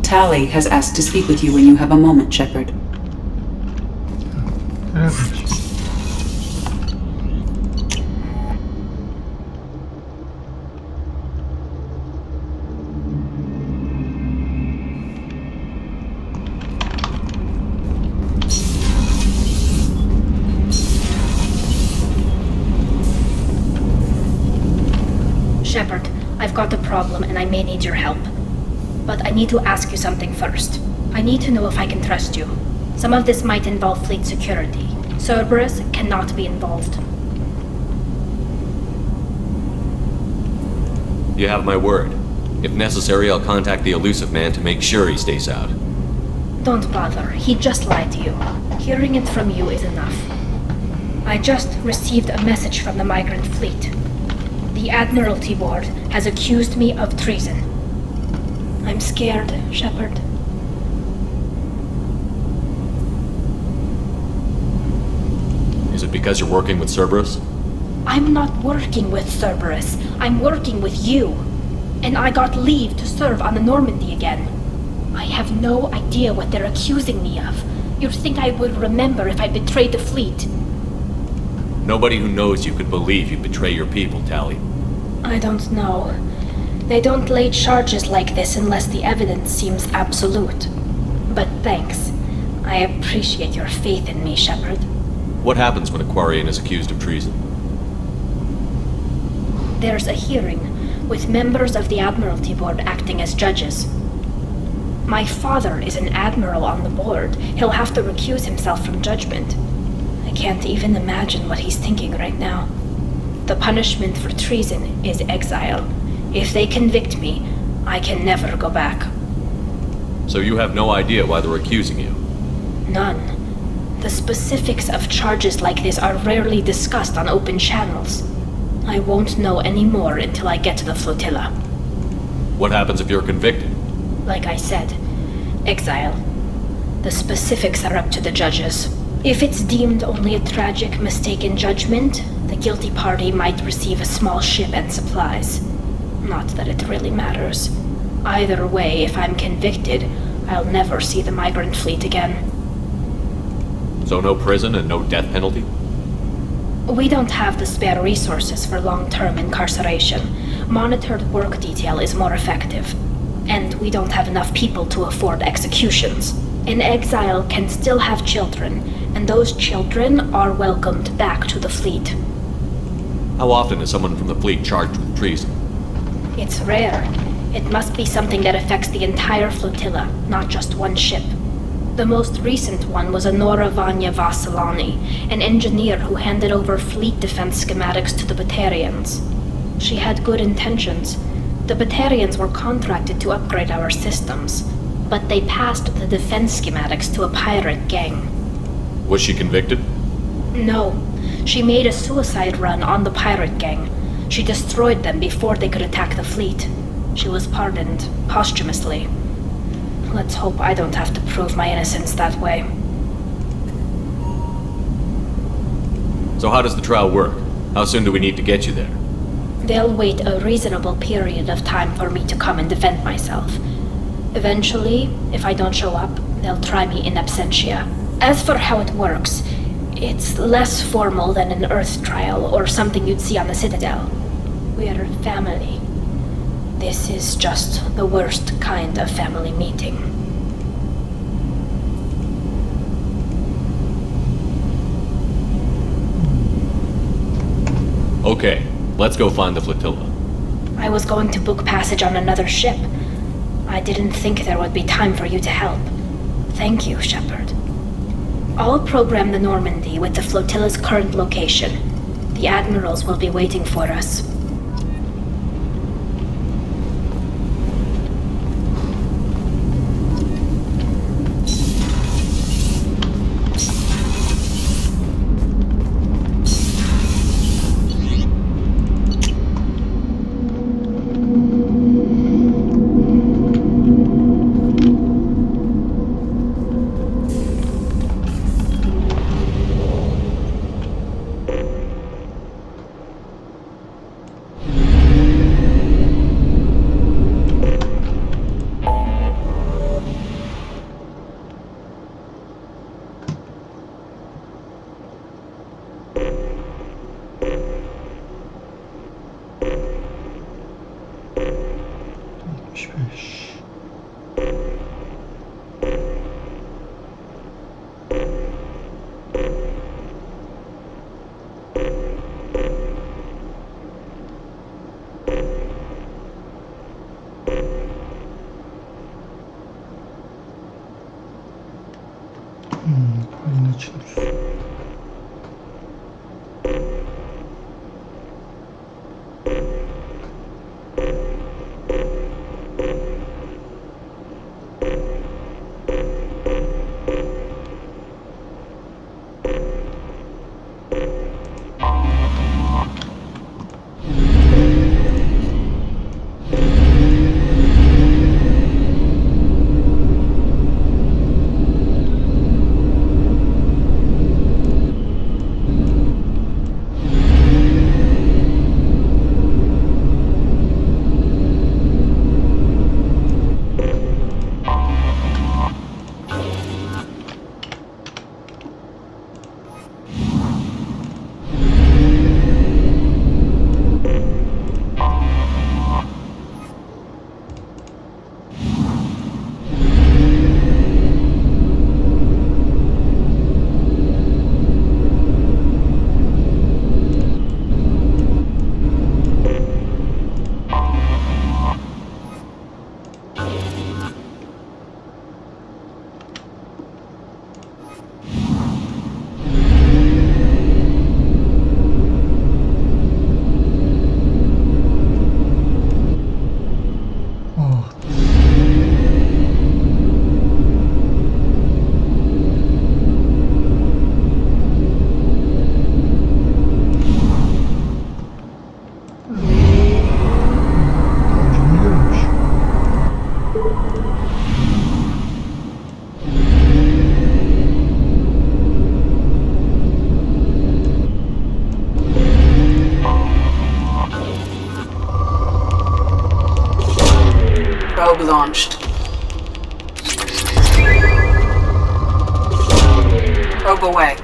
Tally has asked to speak with you when you have a moment, Shepard. Shepard, I've got a problem and I may need your help. But I need to ask you something first. I need to know if I can trust you. Some of this might involve fleet security. Cerberus cannot be involved. You have my word. If necessary, I'll contact the elusive man to make sure he stays out. Don't bother. He just lied to you. Hearing it from you is enough. I just received a message from the migrant fleet. The Admiralty Board has accused me of treason. I'm scared, Shepard. Is it because you're working with Cerberus? I'm not working with Cerberus. I'm working with you. And I got leave to serve on the Normandy again. I have no idea what they're accusing me of. You'd think I would remember if I betrayed the fleet. Nobody who knows you could believe you betray your people, Tally. I don't know. They don't lay charges like this unless the evidence seems absolute. But thanks. I appreciate your faith in me, Shepard. What happens when a Quarian is accused of treason? There's a hearing, with members of the Admiralty Board acting as judges. My father is an admiral on the board. He'll have to recuse himself from judgment. I can't even imagine what he's thinking right now. The punishment for treason is exile. If they convict me, I can never go back. So you have no idea why they're accusing you? None. The specifics of charges like this are rarely discussed on open channels. I won't know any more until I get to the flotilla. What happens if you're convicted? Like I said, exile. The specifics are up to the judges. If it's deemed only a tragic mistake in judgment, the guilty party might receive a small ship and supplies. Not that it really matters. Either way, if I'm convicted, I'll never see the migrant fleet again. So no prison and no death penalty? We don't have the spare resources for long-term incarceration. Monitored work detail is more effective. And we don't have enough people to afford executions. An exile can still have children, and those children are welcomed back to the fleet. How often is someone from the fleet charged with treason? It's rare. It must be something that affects the entire flotilla, not just one ship. The most recent one was Anora Vanya Vasilani, an engineer who handed over fleet defense schematics to the Batarians. She had good intentions. The Batarians were contracted to upgrade our systems, but they passed the defense schematics to a pirate gang. Was she convicted? No. She made a suicide run on the pirate gang. She destroyed them before they could attack the fleet. She was pardoned, posthumously. Let's hope I don't have to prove my innocence that way. So how does the trial work? How soon do we need to get you there? They'll wait a reasonable period of time for me to come and defend myself. Eventually, if I don't show up, they'll try me in absentia. As for how it works, it's less formal than an Earth trial or something you'd see on the Citadel. We're family. This is just the worst kind of family meeting. Okay, let's go find the flotilla. I was going to book passage on another ship. I didn't think there would be time for you to help. Thank you, Shepard. I'll program the Normandy with the flotilla's current location. The admirals will be waiting for us. Oyun açılır. Probe launched. Probe away.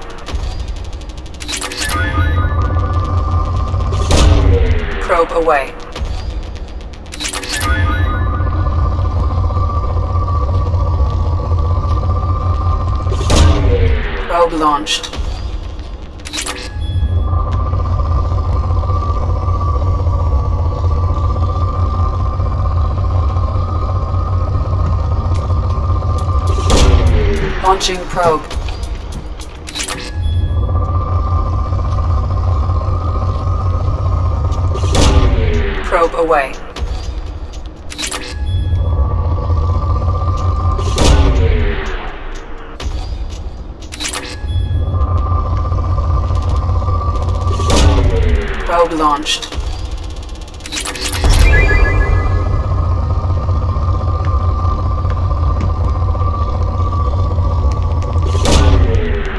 Probe away. Probe launched. Launching probe. Probe away. Probe launched.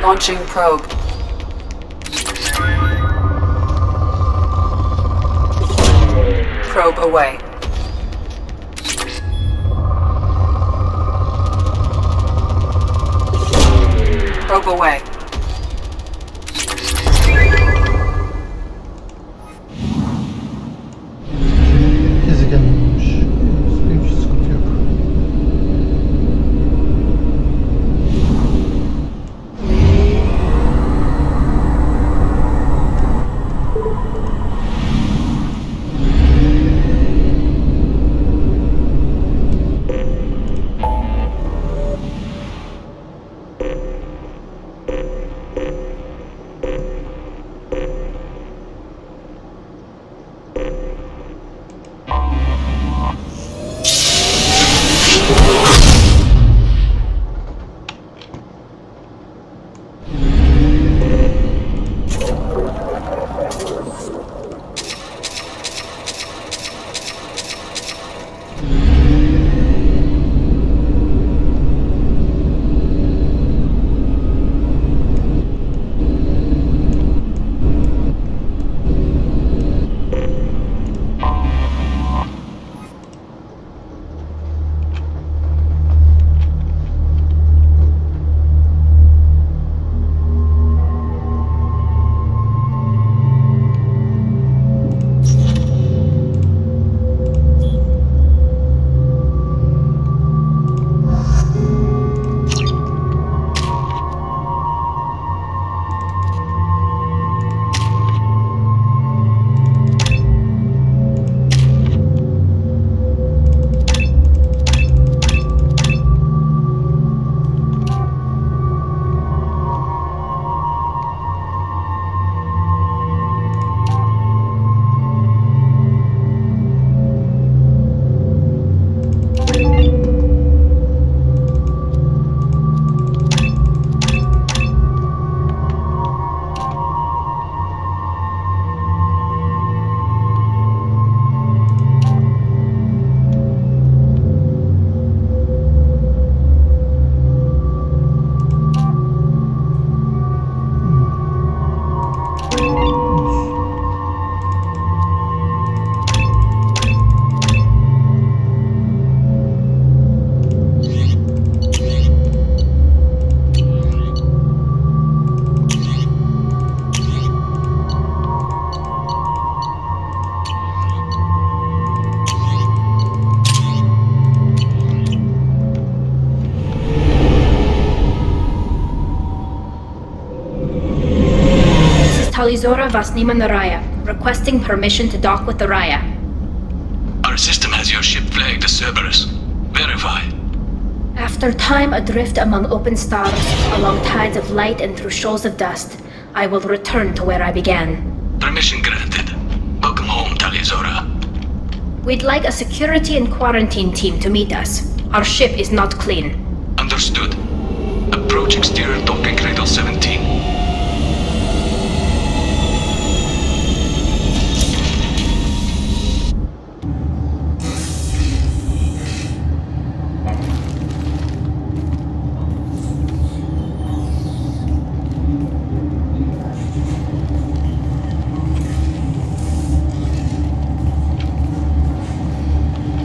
Launching probe. Probe away. Probe away. Gezegen olmuş. Hiçbir sıkıntı yok. Talizora Vasnima Naraya, requesting permission to dock with the Raya. Our system has your ship flagged as Cerberus. Verify. After time adrift among open stars, along tides of light and through shoals of dust, I will return to where I began. Permission granted. Welcome home, Talizora. We'd like a security and quarantine team to meet us. Our ship is not clean. Understood. Approach exterior docking cradle 17.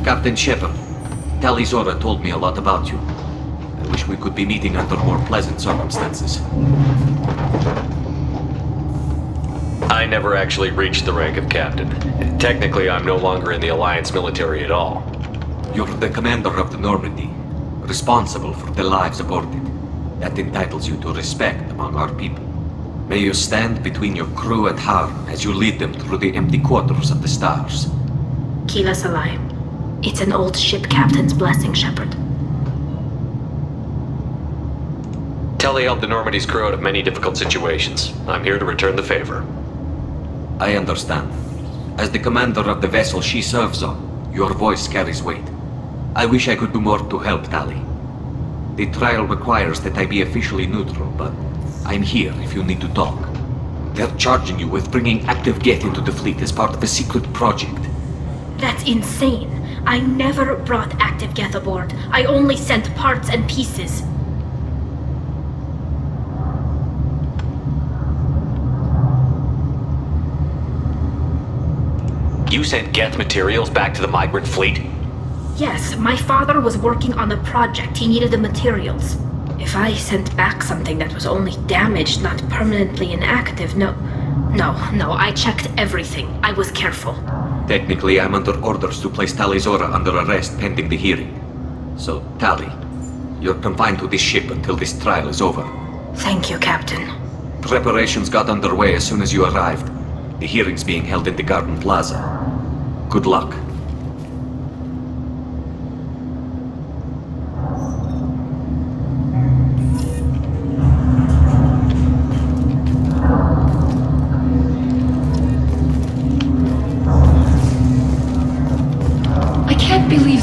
Captain Shepard, Talizora told me a lot about you. I wish we could be meeting under more pleasant circumstances. I never actually reached the rank of captain. Technically, I'm no longer in the Alliance military at all. You're the commander of the Normandy, responsible for the lives aboard it. That entitles you to respect among our people. May you stand between your crew and harm as you lead them through the empty quarters of the stars. Kila Salai. It's an old ship captain's blessing, Shepard. Telly helped the Normandy's crew out of many difficult situations. I'm here to return the favor. I understand. As the commander of the vessel she serves on, your voice carries weight. I wish I could do more to help Tali. The trial requires that I be officially neutral, but I'm here if you need to talk. They're charging you with bringing active Geth into the fleet as part of a secret project. That's insane. I never brought active Geth aboard. I only sent parts and pieces. You sent Geth materials back to the migrant fleet? Yes, my father was working on a project. He needed the materials. If I sent back something that was only damaged, not permanently inactive, no, I checked everything. I was careful. Technically, I'm under orders to place Talizora under arrest pending the hearing. So, Tali, you're confined to this ship until this trial is over. Thank you, Captain. Preparations got underway as soon as you arrived. The hearing's being held in the Garden Plaza. Good luck.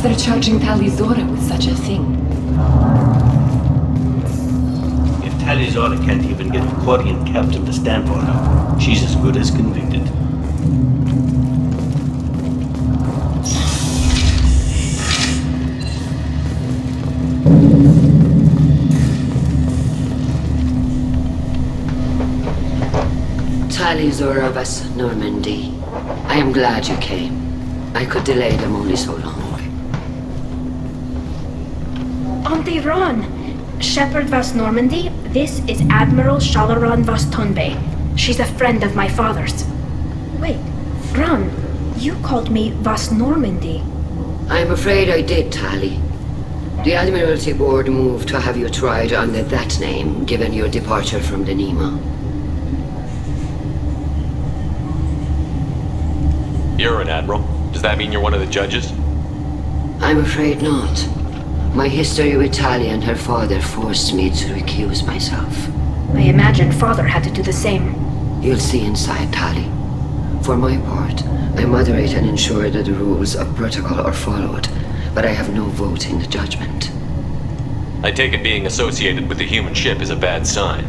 They're charging Talizora with such a thing. If Talizora can't even get a Quarian captain to stand for her, she's as good as convicted. Talizora vas Normandy. I am glad you came. I could delay them only so long. On the run! Shepard Vas Normandy, this is Admiral Shalaran Vas Tonbe. She's a friend of my father's. Wait, Ron, you called me Vas Normandy. I'm afraid I did, Tali. The Admiralty Board moved to have you tried under that name, given your departure from the Nima. You're an admiral. Does that mean you're one of the judges? I'm afraid not. My history with Tali and her father forced me to recuse myself. I imagine father had to do the same. You'll see inside, Tali. For my part, I moderate and ensure that the rules of protocol are followed, but I have no vote in the judgment. I take it being associated with the human ship is a bad sign.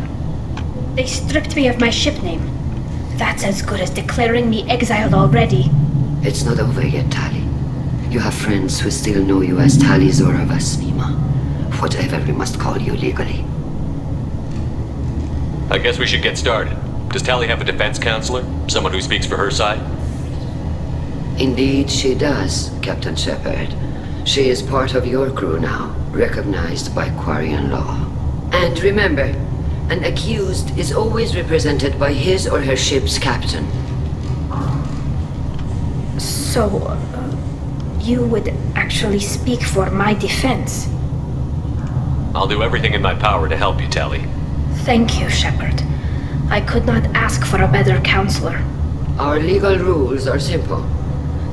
They stripped me of my ship name. That's as good as declaring me exiled already. It's not over yet, Tali. You have friends who still know you as Talizora Vasnima, whatever we must call you legally. I guess we should get started. Does Tali have a defense counselor? Someone who speaks for her side? Indeed, she does, Captain Shepard. She is part of your crew now, recognized by Quarian law. And remember, an accused is always represented by his or her ship's captain. So, you would actually speak for my defense? I'll do everything in my power to help you, Tali. Thank you, Shepard. I could not ask for a better counselor. Our legal rules are simple.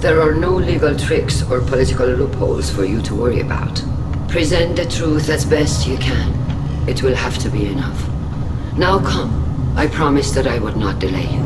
There are no legal tricks or political loopholes for you to worry about. Present the truth as best you can. It will have to be enough. Now come. I promised that I would not delay you.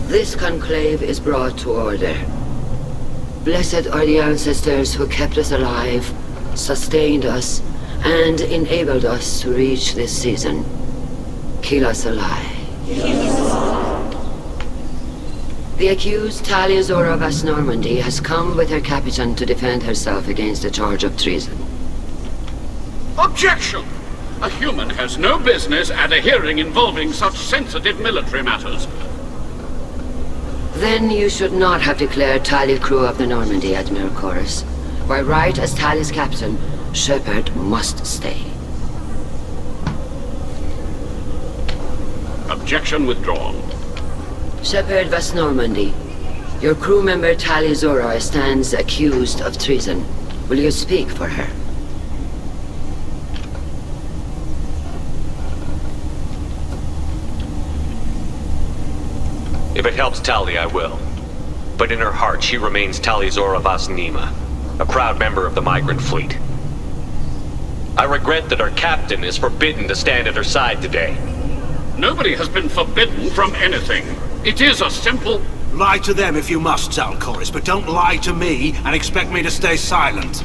This conclave is brought to order. Blessed are the ancestors who kept us alive, sustained us, and enabled us to reach this season. Keep us alive. The accused Taliazora of West Normandy has come with her captain to defend herself against the charge of treason. Objection! A human has no business at a hearing involving such sensitive military matters. Then you should not have declared Tali crew of the Normandy, Admiral Chorus. By right as Tali's captain, Shepard must stay. Objection withdrawn. Shepard West Normandy, your crew member Tali Zora stands accused of treason. Will you speak for her? If it helps Tali, I will. But in her heart, she remains Taliazora Vasnima, a proud member of the migrant fleet. I regret that our captain is forbidden to stand at her side today. Nobody has been forbidden from anything. It is a simple... Lie to them if you must, Zalcoris, but don't lie to me and expect me to stay silent.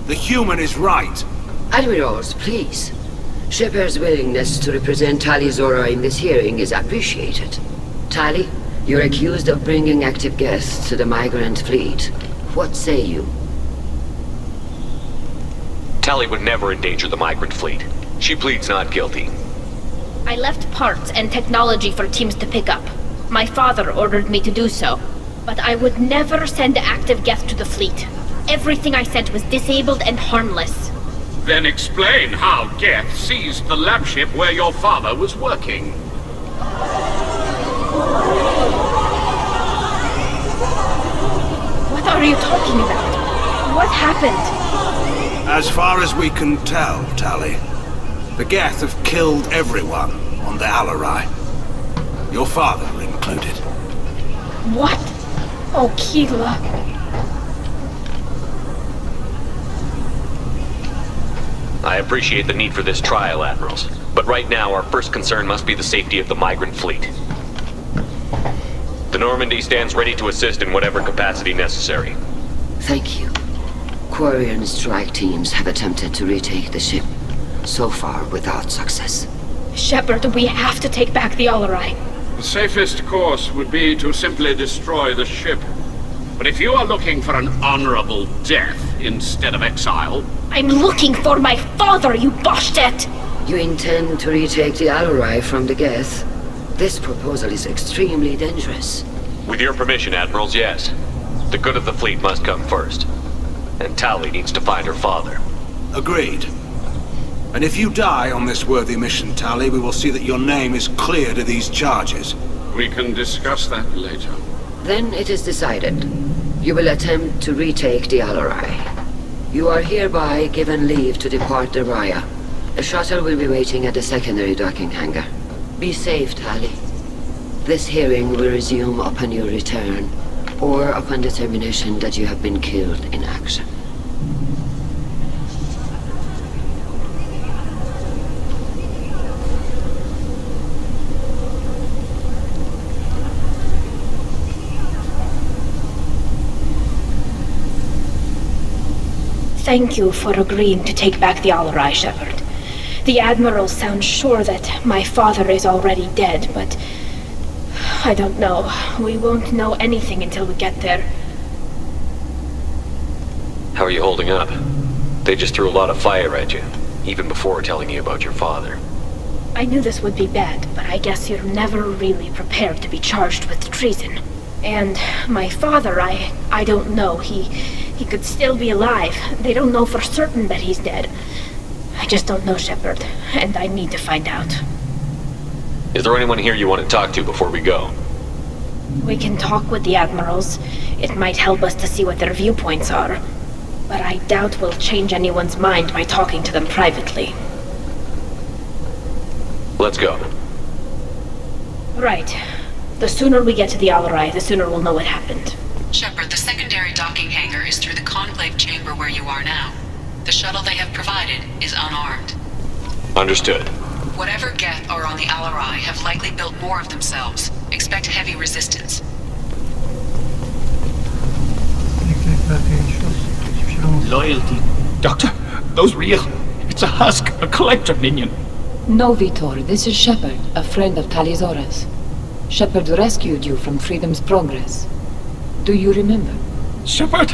The human is right. Admirals, please. Shepard's willingness to represent Tali Zora in this hearing is appreciated. Tali, you're accused of bringing active guests to the migrant fleet. What say you? Tali would never endanger the migrant fleet. She pleads not guilty. I left parts and technology for teams to pick up. My father ordered me to do so. But I would never send active guests to the fleet. Everything I sent was disabled and harmless. Then explain how Geth seized the lab ship where your father was working. What are you talking about? What happened? As far as we can tell, Tali, the Geth have killed everyone on the Alarai. Your father included. What? Oh, Keela. I appreciate the need for this trial, Admirals. But right now, our first concern must be the safety of the migrant fleet. The Normandy stands ready to assist in whatever capacity necessary. Thank you. Quarian strike teams have attempted to retake the ship, so far without success. Shepard, we have to take back the Alarai. The safest course would be to simply destroy the ship. But if you are looking for an honorable death instead of exile... I'm looking for my father, you bastet! You intend to retake the Alarai from the Geth? This proposal is extremely dangerous. With your permission, Admirals, yes. The good of the fleet must come first. And Tali needs to find her father. Agreed. And if you die on this worthy mission, Tali, we will see that your name is cleared of these charges. We can discuss that later. Then it is decided. You will attempt to retake the Alarai. You are hereby given leave to depart the Raya. A shuttle will be waiting at the secondary docking hangar. Be safe, Tali. This hearing will resume upon your return, or upon determination that you have been killed in action. Thank you for agreeing to take back the Alarai, Shepard. The Admiral sounds sure that my father is already dead, but... I don't know. We won't know anything until we get there. How are you holding up? They just threw a lot of fire at you, even before telling you about your father. I knew this would be bad, but I guess you're never really prepared to be charged with treason. And my father, I don't know. He could still be alive. They don't know for certain that he's dead. I just don't know, Shepard, and I need to find out. Is there anyone here you want to talk to before we go? We can talk with the admirals. It might help us to see what their viewpoints are. But I doubt we'll change anyone's mind by talking to them privately. Let's go. Right. The sooner we get to the Alarai, the sooner we'll know what happened. Shepard, the secondary docking hangar is through the conclave chamber where you are now. The shuttle they have provided is unarmed. Understood. Whatever Geth are on the Alarai have likely built more of themselves. Expect heavy resistance. Loyalty. Doctor, those real. It's a husk, a collector minion. No, Vitor, this is Shepard, a friend of Talizora's. Shepard rescued you from Freedom's Progress. Do you remember? Shepard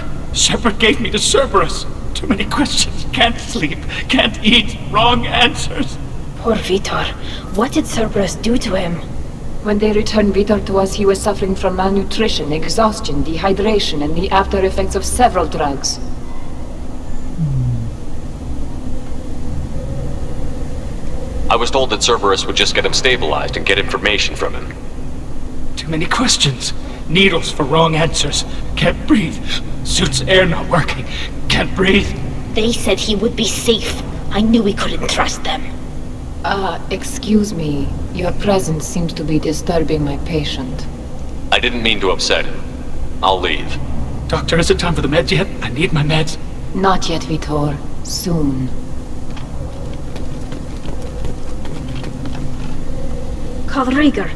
gave me to Cerberus. Too many questions. Can't sleep, can't eat, wrong answers. Poor Vitor. What did Cerberus do to him? When they returned Vitor to us, he was suffering from malnutrition, exhaustion, dehydration, and the after effects of several drugs. I was told that Cerberus would just get him stabilized and get information from him. Too many questions. Needles for wrong answers. Can't breathe. Suit's air not working. Can't breathe. They said he would be safe. I knew we couldn't trust them. Excuse me. Your presence seems to be disturbing my patient. I didn't mean to upset him. I'll leave. Doctor, is it time for the meds yet? I need my meds. Not yet, Vitor. Soon. Rieger.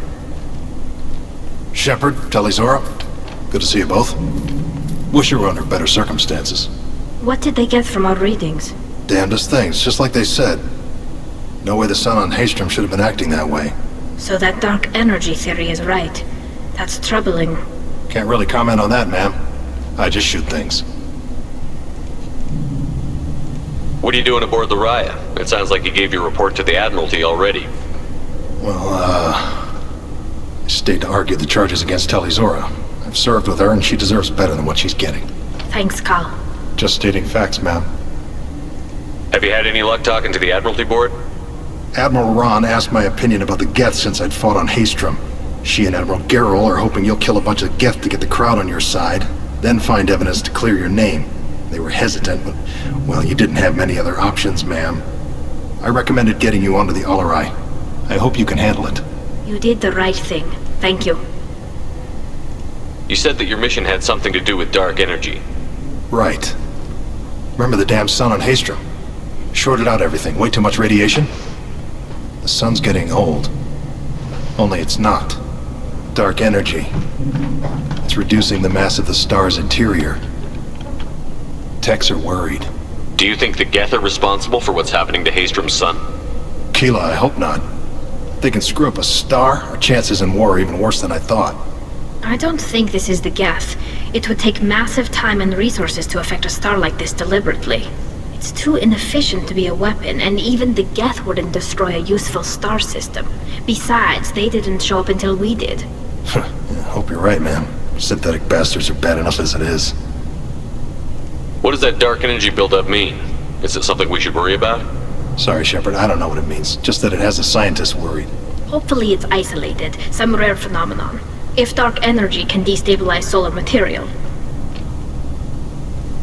Shepard, Talizora, good to see you both. Wish you were under better circumstances. What did they get from our readings? Damnedest things, just like they said. No way the sun on Haystrom should have been acting that way. So that dark energy theory is right. That's troubling. Can't really comment on that, ma'am. I just shoot things. What are you doing aboard the Raya? It sounds like you gave your report to the Admiralty already. Well, I stayed to argue the charges against Talizora. I've served with her and she deserves better than what she's getting. Thanks, Carl. Just stating facts, ma'am. Have you had any luck talking to the Admiralty Board? Admiral Ron asked my opinion about the Geth since I'd fought on Haystrom. She and Admiral Gerrel are hoping you'll kill a bunch of Geth to get the crowd on your side, then find evidence to clear your name. They were hesitant, but, well, you didn't have many other options, ma'am. I recommended getting you onto the Alarai. I hope you can handle it. You did the right thing. Thank you. You said that your mission had something to do with dark energy. Right. Remember the damn sun on Haystrom? Shorted out everything. Way too much radiation? The sun's getting old. Only it's not. Dark energy. It's reducing the mass of the star's interior. Techs are worried. Do you think the Geth are responsible for what's happening to Haystrom's sun? Keela, I hope not. If they can screw up a star, our chances in war are even worse than I thought. I don't think this is the Geth. It would take massive time and resources to affect a star like this deliberately. It's too inefficient to be a weapon, and even the Geth wouldn't destroy a useful star system. Besides, they didn't show up until we did. I hope you're right, ma'am. Synthetic bastards are bad enough as it is. What does that dark energy buildup mean? Is it something we should worry about? Sorry, Shepard, I don't know what it means. Just that it has the scientists worried. Hopefully it's isolated, some rare phenomenon. If dark energy can destabilize solar material.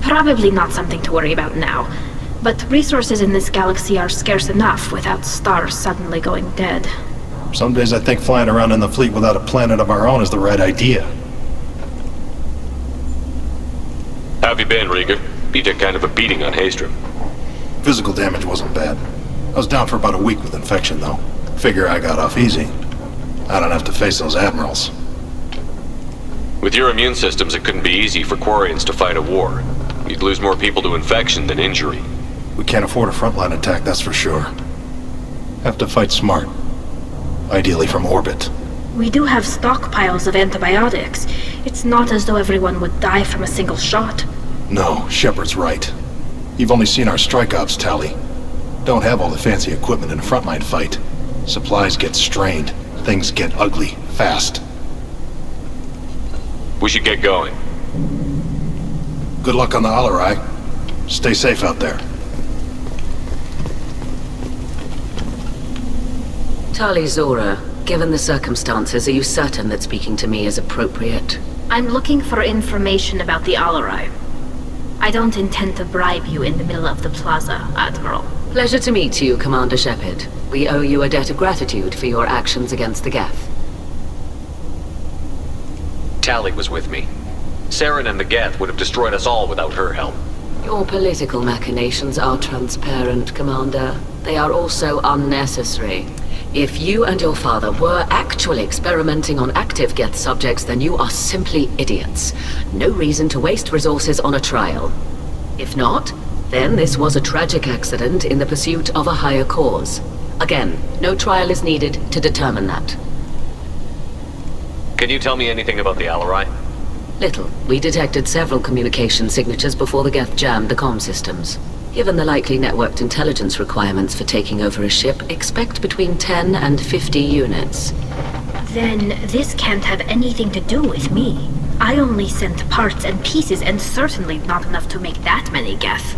Probably not something to worry about now. But resources in this galaxy are scarce enough without stars suddenly going dead. Some days I think flying around in the fleet without a planet of our own is the right idea. How have you been, Rieger? You took kind of a beating on Haystrom. Physical damage wasn't bad. I was down for about a week with infection, though. Figure I got off easy. I don't have to face those admirals. With your immune systems, it couldn't be easy for Quarians to fight a war. You'd lose more people to infection than injury. We can't afford a frontline attack, that's for sure. Have to fight smart. Ideally from orbit. We do have stockpiles of antibiotics. It's not as though everyone would die from a single shot. No, Shepard's right. You've only seen our strike ops, Tali. Don't have all the fancy equipment in a frontline fight. Supplies get strained. Things get ugly, fast. We should get going. Good luck on the Alarai. Stay safe out there. Tali Zora, given the circumstances, are you certain that speaking to me is appropriate? I'm looking for information about the Alarai. I don't intend to bribe you in the middle of the plaza, Admiral. Pleasure to meet you, Commander Shepard. We owe you a debt of gratitude for your actions against the Geth. Tali was with me. Saren and the Geth would have destroyed us all without her help. Your political machinations are transparent, Commander. They are also unnecessary. If you and your father were actually experimenting on active Geth subjects, then you are simply idiots. No reason to waste resources on a trial. If not, then this was a tragic accident in the pursuit of a higher cause. Again, no trial is needed to determine that. Can you tell me anything about the Alarai? Little. We detected several communication signatures before the Geth jammed the comm systems. Given the likely networked intelligence requirements for taking over a ship, expect between 10 and 50 units. Then this can't have anything to do with me. I only sent parts and pieces, and certainly not enough to make that many Geth.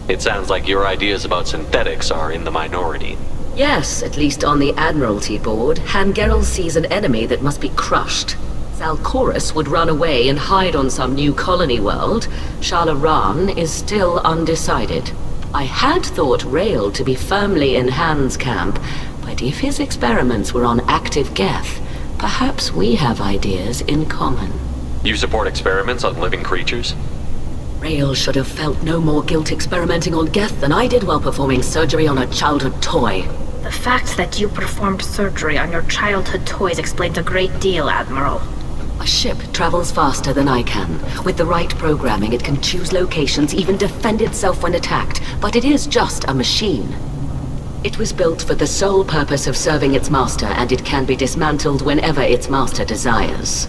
It sounds like your ideas about synthetics are in the minority. Yes, at least on the Admiralty board, Hangerel sees an enemy that must be crushed. Zalcorus would run away and hide on some new colony world. Shalaran is still undecided. I had thought Rail to be firmly in Han's camp, but if his experiments were on active Geth, perhaps we have ideas in common. You support experiments on living creatures? Rail should have felt no more guilt experimenting on Geth than I did while performing surgery on a childhood toy. The fact that you performed surgery on your childhood toys explains a great deal, Admiral. A ship travels faster than I can. With the right programming, it can choose locations, even defend itself when attacked. But it is just a machine. It was built for the sole purpose of serving its master, and it can be dismantled whenever its master desires.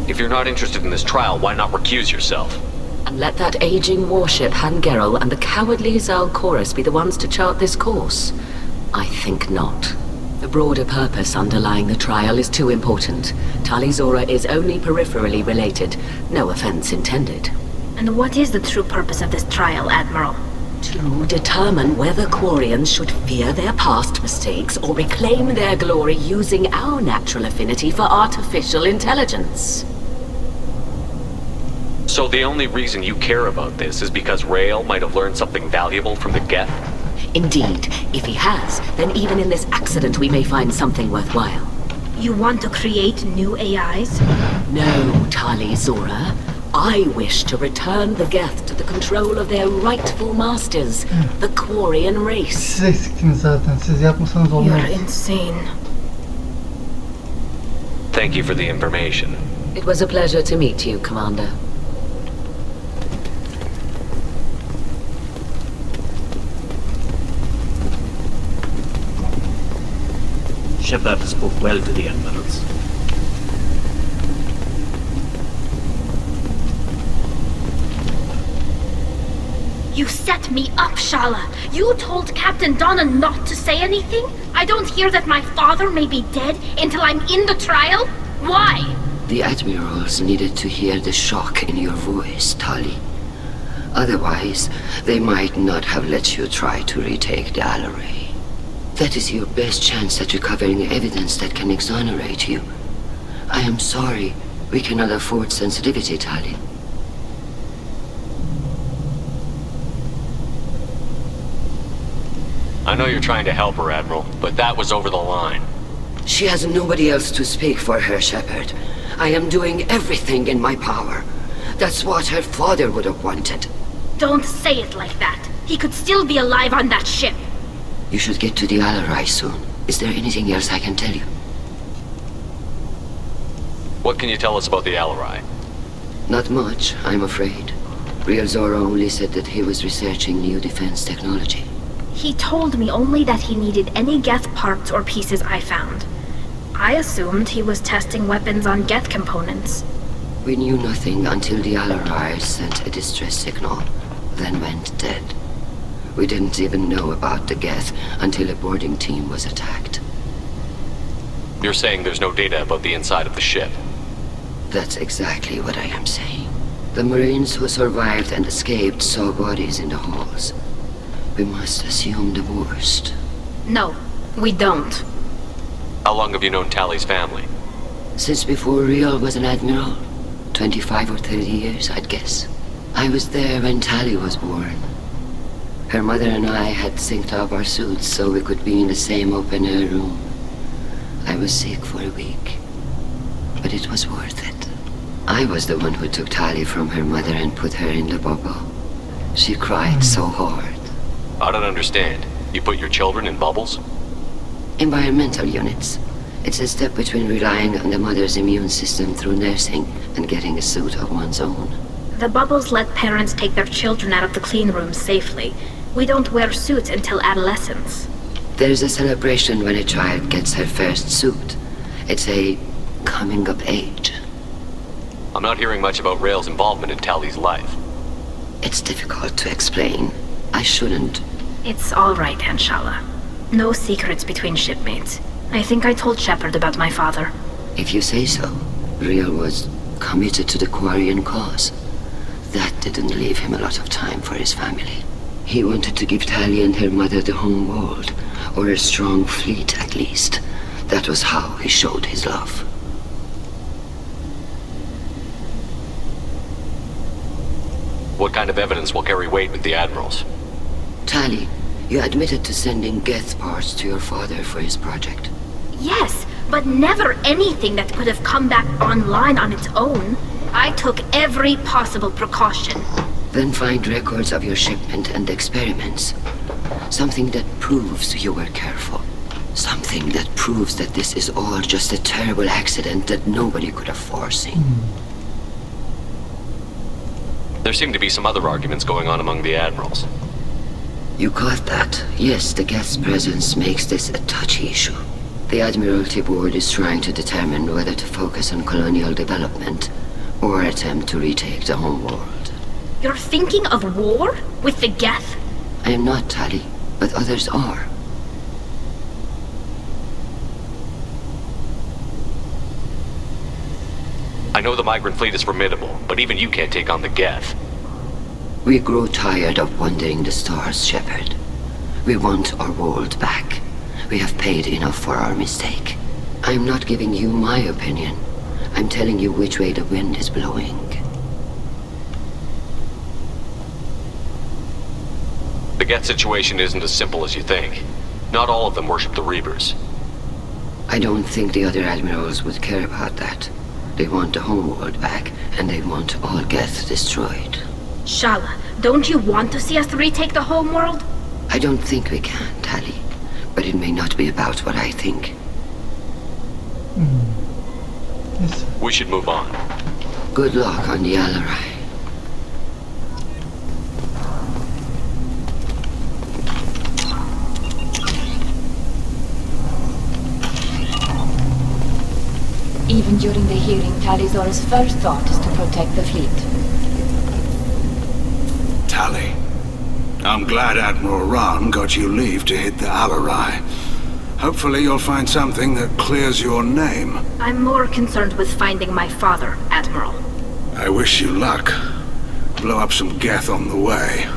If you're not interested in this trial, why not recuse yourself? And let that aging warship Hangerel and the cowardly Zalcorus be the ones to chart this course? I think not. The broader purpose underlying the trial is too important. Tali Zora is only peripherally related. No offense intended. And what is the true purpose of this trial, Admiral? To determine whether Quarians should fear their past mistakes or reclaim their glory using our natural affinity for artificial intelligence. So the only reason you care about this is because Rail might have learned something valuable from the Geth? Indeed. If he has, then even in this accident we may find something worthwhile. You want to create new AIs? No, Tali Zora. I wish to return the Geth to the control of their rightful masters, the Quarian race. Siz eksiktiniz zaten. Siz yapmasanız olmaz. You're insane. Thank you for the information. It was a pleasure to meet you, Commander. Shepard spoke well to the admirals. You set me up, Shala. You told Captain Donna not to say anything? I don't hear that my father may be dead until I'm in the trial? Why? The admirals needed to hear the shock in your voice, Tali. Otherwise, they might not have let you try to retake the Alarai. That is your best chance at recovering evidence that can exonerate you. I am sorry. We cannot afford sensitivity, Tali. I know you're trying to help her, Admiral, but that was over the line. She has nobody else to speak for her, Shepard. I am doing everything in my power. That's what her father would have wanted. Don't say it like that. He could still be alive on that ship. You should get to the Alarai soon. Is there anything else I can tell you? What can you tell us about the Alarai? Not much, I'm afraid. Real Zora only said that he was researching new defense technology. He told me only that he needed any Geth parts or pieces I found. I assumed he was testing weapons on Geth components. We knew nothing until the Alarai sent a distress signal, then went dead. We didn't even know about the Geth until a boarding team was attacked. You're saying there's no data about the inside of the ship? That's exactly what I am saying. The Marines who survived and escaped saw bodies in the halls. We must assume the worst. No, we don't. How long have you known Tally's family? Since before Riel was an admiral. 25 or 30 years, I'd guess. I was there when Tally was born. Her mother and I had synced up our suits so we could be in the same open-air room. I was sick for a week, but it was worth it. I was the one who took Tally from her mother and put her in the bubble. She cried so hard. I don't understand. You put your children in bubbles? Environmental units. It's a step between relying on the mother's immune system through nursing and getting a suit of one's own. The bubbles let parents take their children out of the clean rooms safely. We don't wear suits until adolescence. There's a celebration when a child gets her first suit. It's a coming of age. I'm not hearing much about Rael's involvement in Tally's life. It's difficult to explain. I shouldn't. It's all right, Anshala. No secrets between shipmates. I think I told Shepard about my father. If you say so. Riel was committed to the Quarian cause. That didn't leave him a lot of time for his family. He wanted to give Tally and her mother the home world, or a strong fleet at least. That was how he showed his love. What kind of evidence will carry weight with the admirals? Tally, you admitted to sending Geth parts to your father for his project. Yes, but never anything that could have come back online on its own. I took every possible precaution. Then find records of your shipment and experiments. Something that proves you were careful. Something that proves that this is all just a terrible accident that nobody could have foreseen. There seem to be some other arguments going on among the admirals. You caught that. Yes, the Geth's presence makes this a touchy issue. The Admiralty Board is trying to determine whether to focus on colonial development or attempt to retake the home world. You're thinking of war? With the Geth? I am not, Tally, but others are. I know the migrant fleet is formidable, but even you can't take on the Geth. We grow tired of wandering the stars, Shepard. We want our world back. We have paid enough for our mistake. I'm not giving you my opinion. I'm telling you which way the wind is blowing. The Geth situation isn't as simple as you think. Not all of them worship the Reavers. I don't think the other admirals would care about that. They want the homeworld back, and they want all Geth destroyed. Shala, don't you want to see us retake the homeworld? I don't think we can, Tally. But it may not be about what I think. Yes. We should move on. Good luck on the Alarai. Even during the hearing, Talizora's first thought is to protect the fleet. Tally, I'm glad Admiral Rahn got you leave to hit the Alarai. Hopefully you'll find something that clears your name. I'm more concerned with finding my father, Admiral. I wish you luck. Blow up some Geth on the way.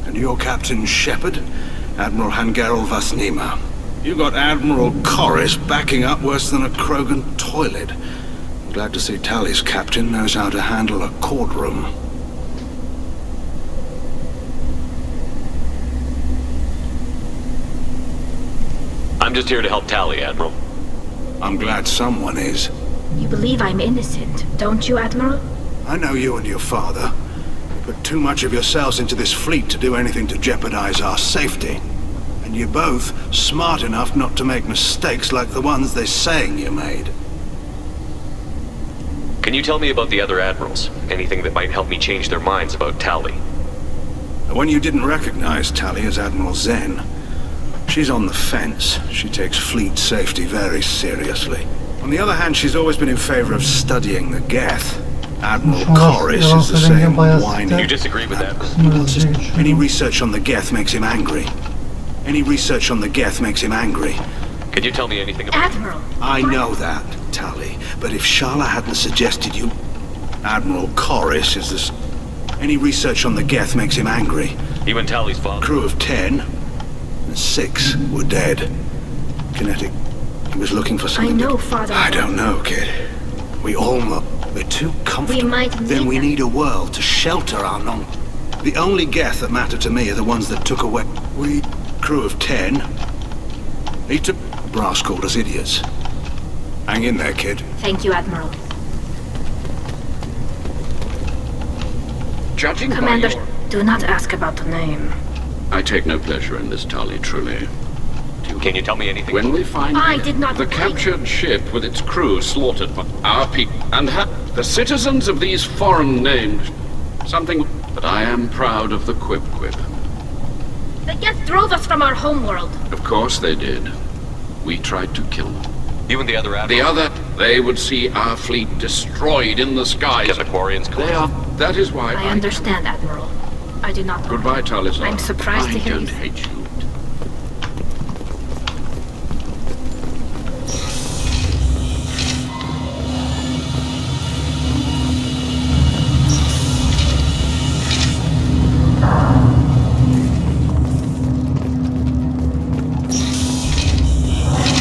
And your Captain Shepard, Admiral Hangarel Vasnima. You got Admiral Corris backing up worse than a Krogan toilet. I'm glad to see Tally's captain knows how to handle a courtroom. I'm just here to help Tally, Admiral. I'm glad someone is. You believe I'm innocent, don't you, Admiral? I know you and your father. You put too much of yourselves into this fleet to do anything to jeopardize our safety. And you're both smart enough not to make mistakes like the ones they're saying you made. Can you tell me about the other admirals? Anything that might help me change their minds about Tally? When you didn't recognize Tally as Admiral Zen, She's on the fence. She takes fleet safety very seriously. On the other hand, she's always been in favor of studying the Geth. Admiral Corris is the same whiny. You disagree with that? Any research on the Geth makes him angry. Any research on the Geth makes him angry. Can you tell me anything about... Admiral! I know that, Tali, but if Sharla hadn't suggested you... Admiral Corris is this... Any research on the Geth makes him angry. Even Tali's father? Crew of 10, and 6 were dead. Kinetic. He was looking for something. I know, Father. I don't know, kid. We all know. We're too comfortable. We might need Then we them. need a world to shelter our non... The only Geth that matter to me are the ones that took away... We... Crew of 10. He took... Brass called us idiots. Hang in there, kid. Thank you, Admiral. Judging Commander, by your... do not ask about the name. I take no pleasure in this, Tali, truly. Can you tell me anything? When we find I did not the captured ship with its crew slaughtered by our people, and the citizens of these foreign named... Something... But I am proud of the Quip. The Geth drove us from our homeworld. Of course they did. We tried to kill them. You and the other admiral? They would see our fleet destroyed in the skies. Get the Quarians close. That is why I understand, Admiral. I do not... Goodbye, Talizar. I'm surprised to hear I you... don't hate you.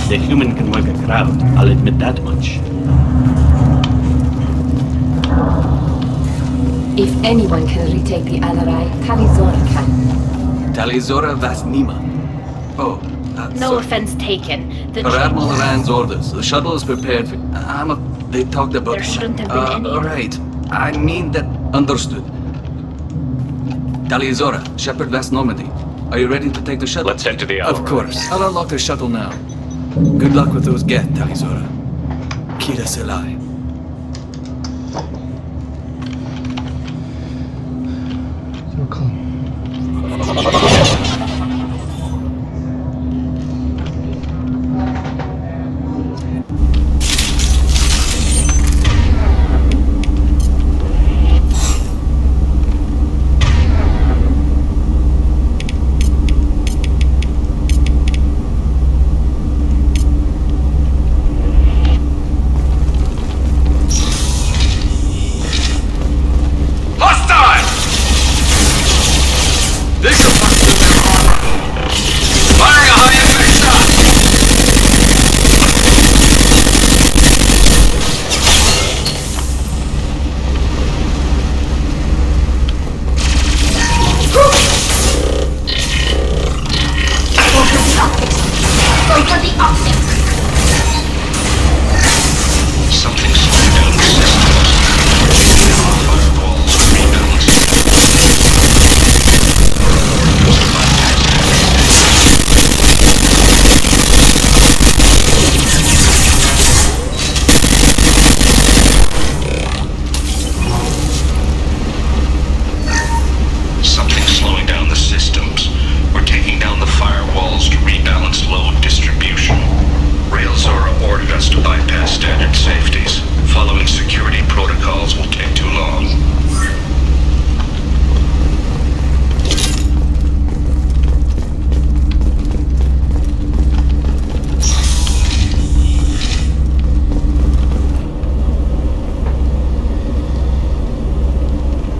The human can work a crowd, I'll admit that much. If anyone can retake the Alarai, Talizora can. Talizora Vasnima. Oh, No sorry. offense taken. The Per Admiral Rand's orders, the shuttle is prepared for... They talked about... There shouldn't have been any... Right. I mean that... Understood. Talizora, Shepard Vast Normandy. Are you ready to take the shuttle? Let's head to the Of course. I'll unlock the shuttle now. Good luck with those Geth, Talizora. Kira Selai.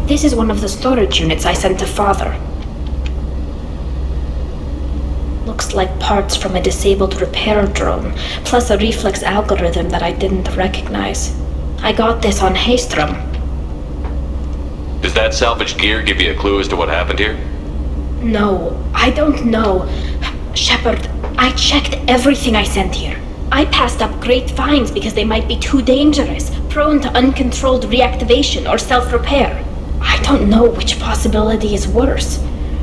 This is one of the storage units I sent to Father. Looks like parts from a disabled repair drone, plus a reflex algorithm that I didn't recognize. I got this on Haystrom. Does that salvaged gear give you a clue as to what happened here? No, I don't know. Shepard, I checked everything I sent here. I passed up great finds because they might be too dangerous, prone to uncontrolled reactivation or self-repair. I don't know which possibility is worse.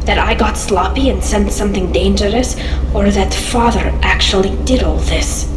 That I got sloppy and sent something dangerous, or that Father actually did all this.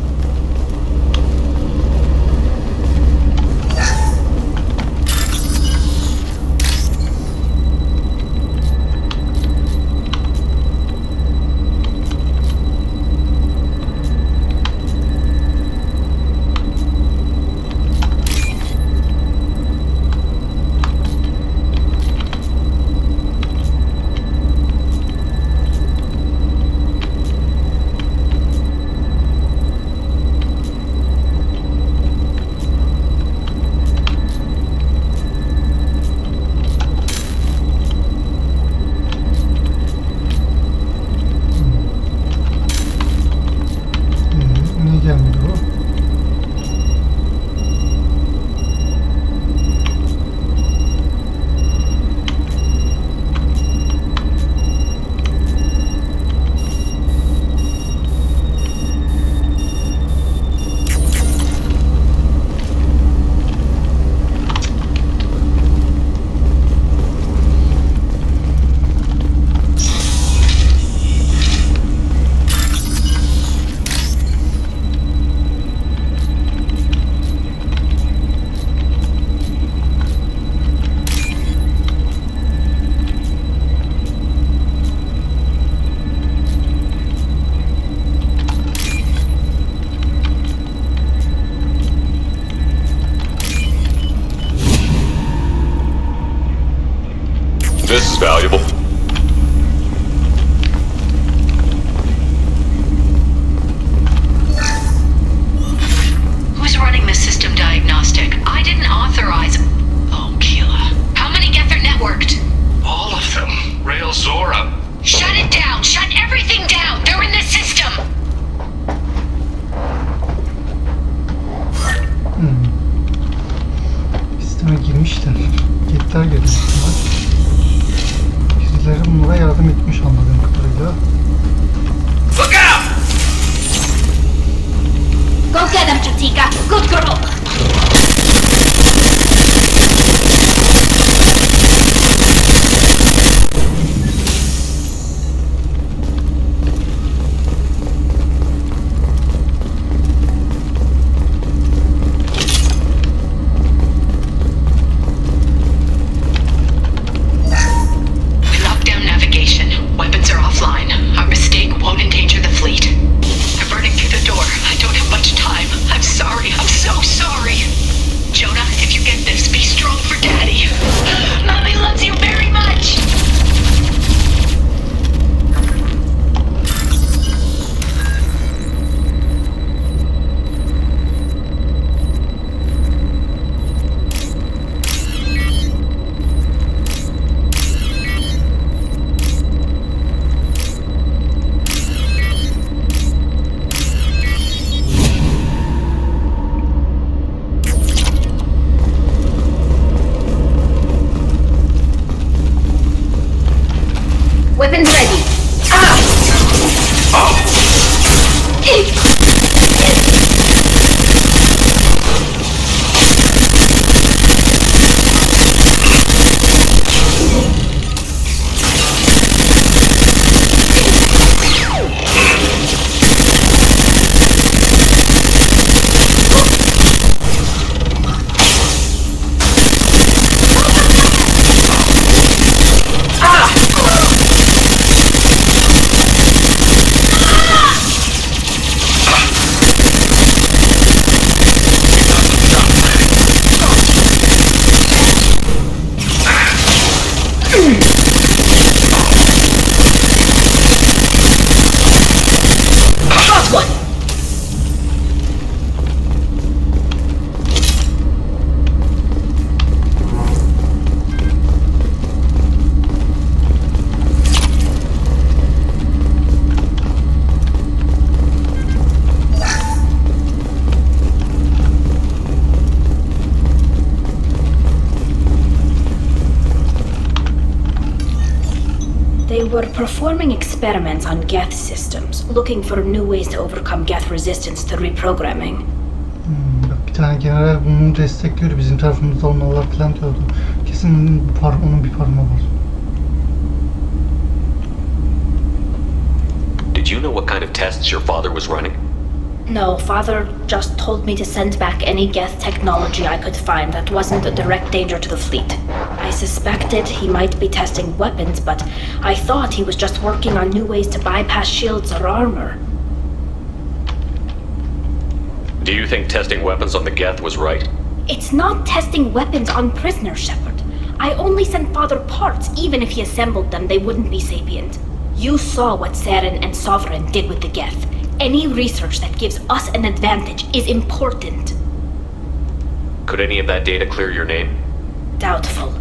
ready. They were performing experiments on Geth systems, looking for new ways to overcome Geth resistance to reprogramming. Bak bir tane general bunu destekliyor, bizim tarafımızda olmalılar falan diyordu. Kesin onun bir parmağı var. Did you know what kind of tests your father was running? No, Father just told me to send back any Geth technology I could find that wasn't a direct danger to the fleet. I suspected he might be testing weapons, but I thought he was just working on new ways to bypass shields or armor. Do you think testing weapons on the Geth was right? It's not testing weapons on prisoners, Shepard. I only sent Father parts. Even if he assembled them, they wouldn't be sapient. You saw what Saren and Sovereign did with the Geth. Any research that gives us an advantage is important. Could any of that data clear your name? Doubtful.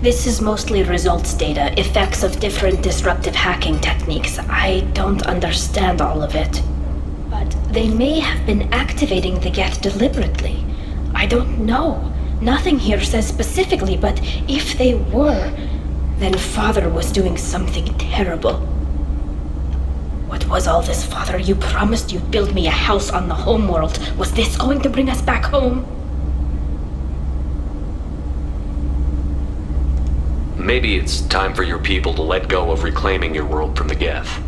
This is mostly results data, effects of different disruptive hacking techniques. I don't understand all of it. But they may have been activating the Geth deliberately. I don't know. Nothing here says specifically, but if they were, then Father was doing something terrible. What was all this, Father? You promised you'd build me a house on the homeworld. Was this going to bring us back home? Maybe it's time for your people to let go of reclaiming your world from the Geth.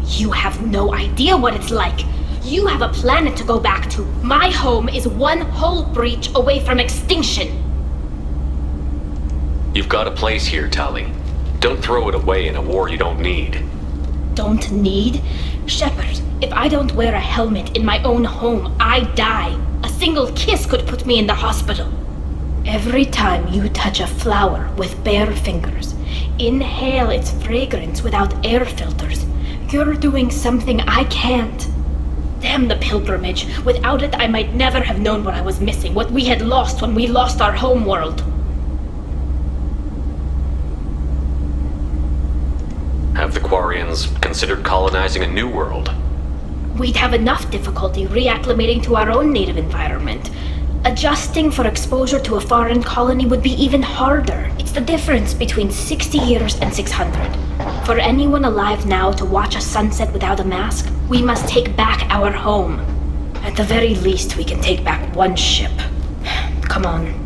You have no idea what it's like. You have a planet to go back to. My home is one hull breach away from extinction. You've got a place here, Tali. Don't throw it away in a war you don't need. Don't need? Shepard, if I don't wear a helmet in my own home, I die. A single kiss could put me in the hospital. Every time you touch a flower with bare fingers, inhale its fragrance without air filters, you're doing something I can't. Damn the pilgrimage. Without it, I might never have known what I was missing, what we had lost when we lost our home world. Have the Quarians considered colonizing a new world? We'd have enough difficulty reacclimating to our own native environment. Adjusting for exposure to a foreign colony would be even harder. It's the difference between 60 years and 600. For anyone alive now to watch a sunset without a mask, we must take back our home. At the very least, we can take back one ship. Come on.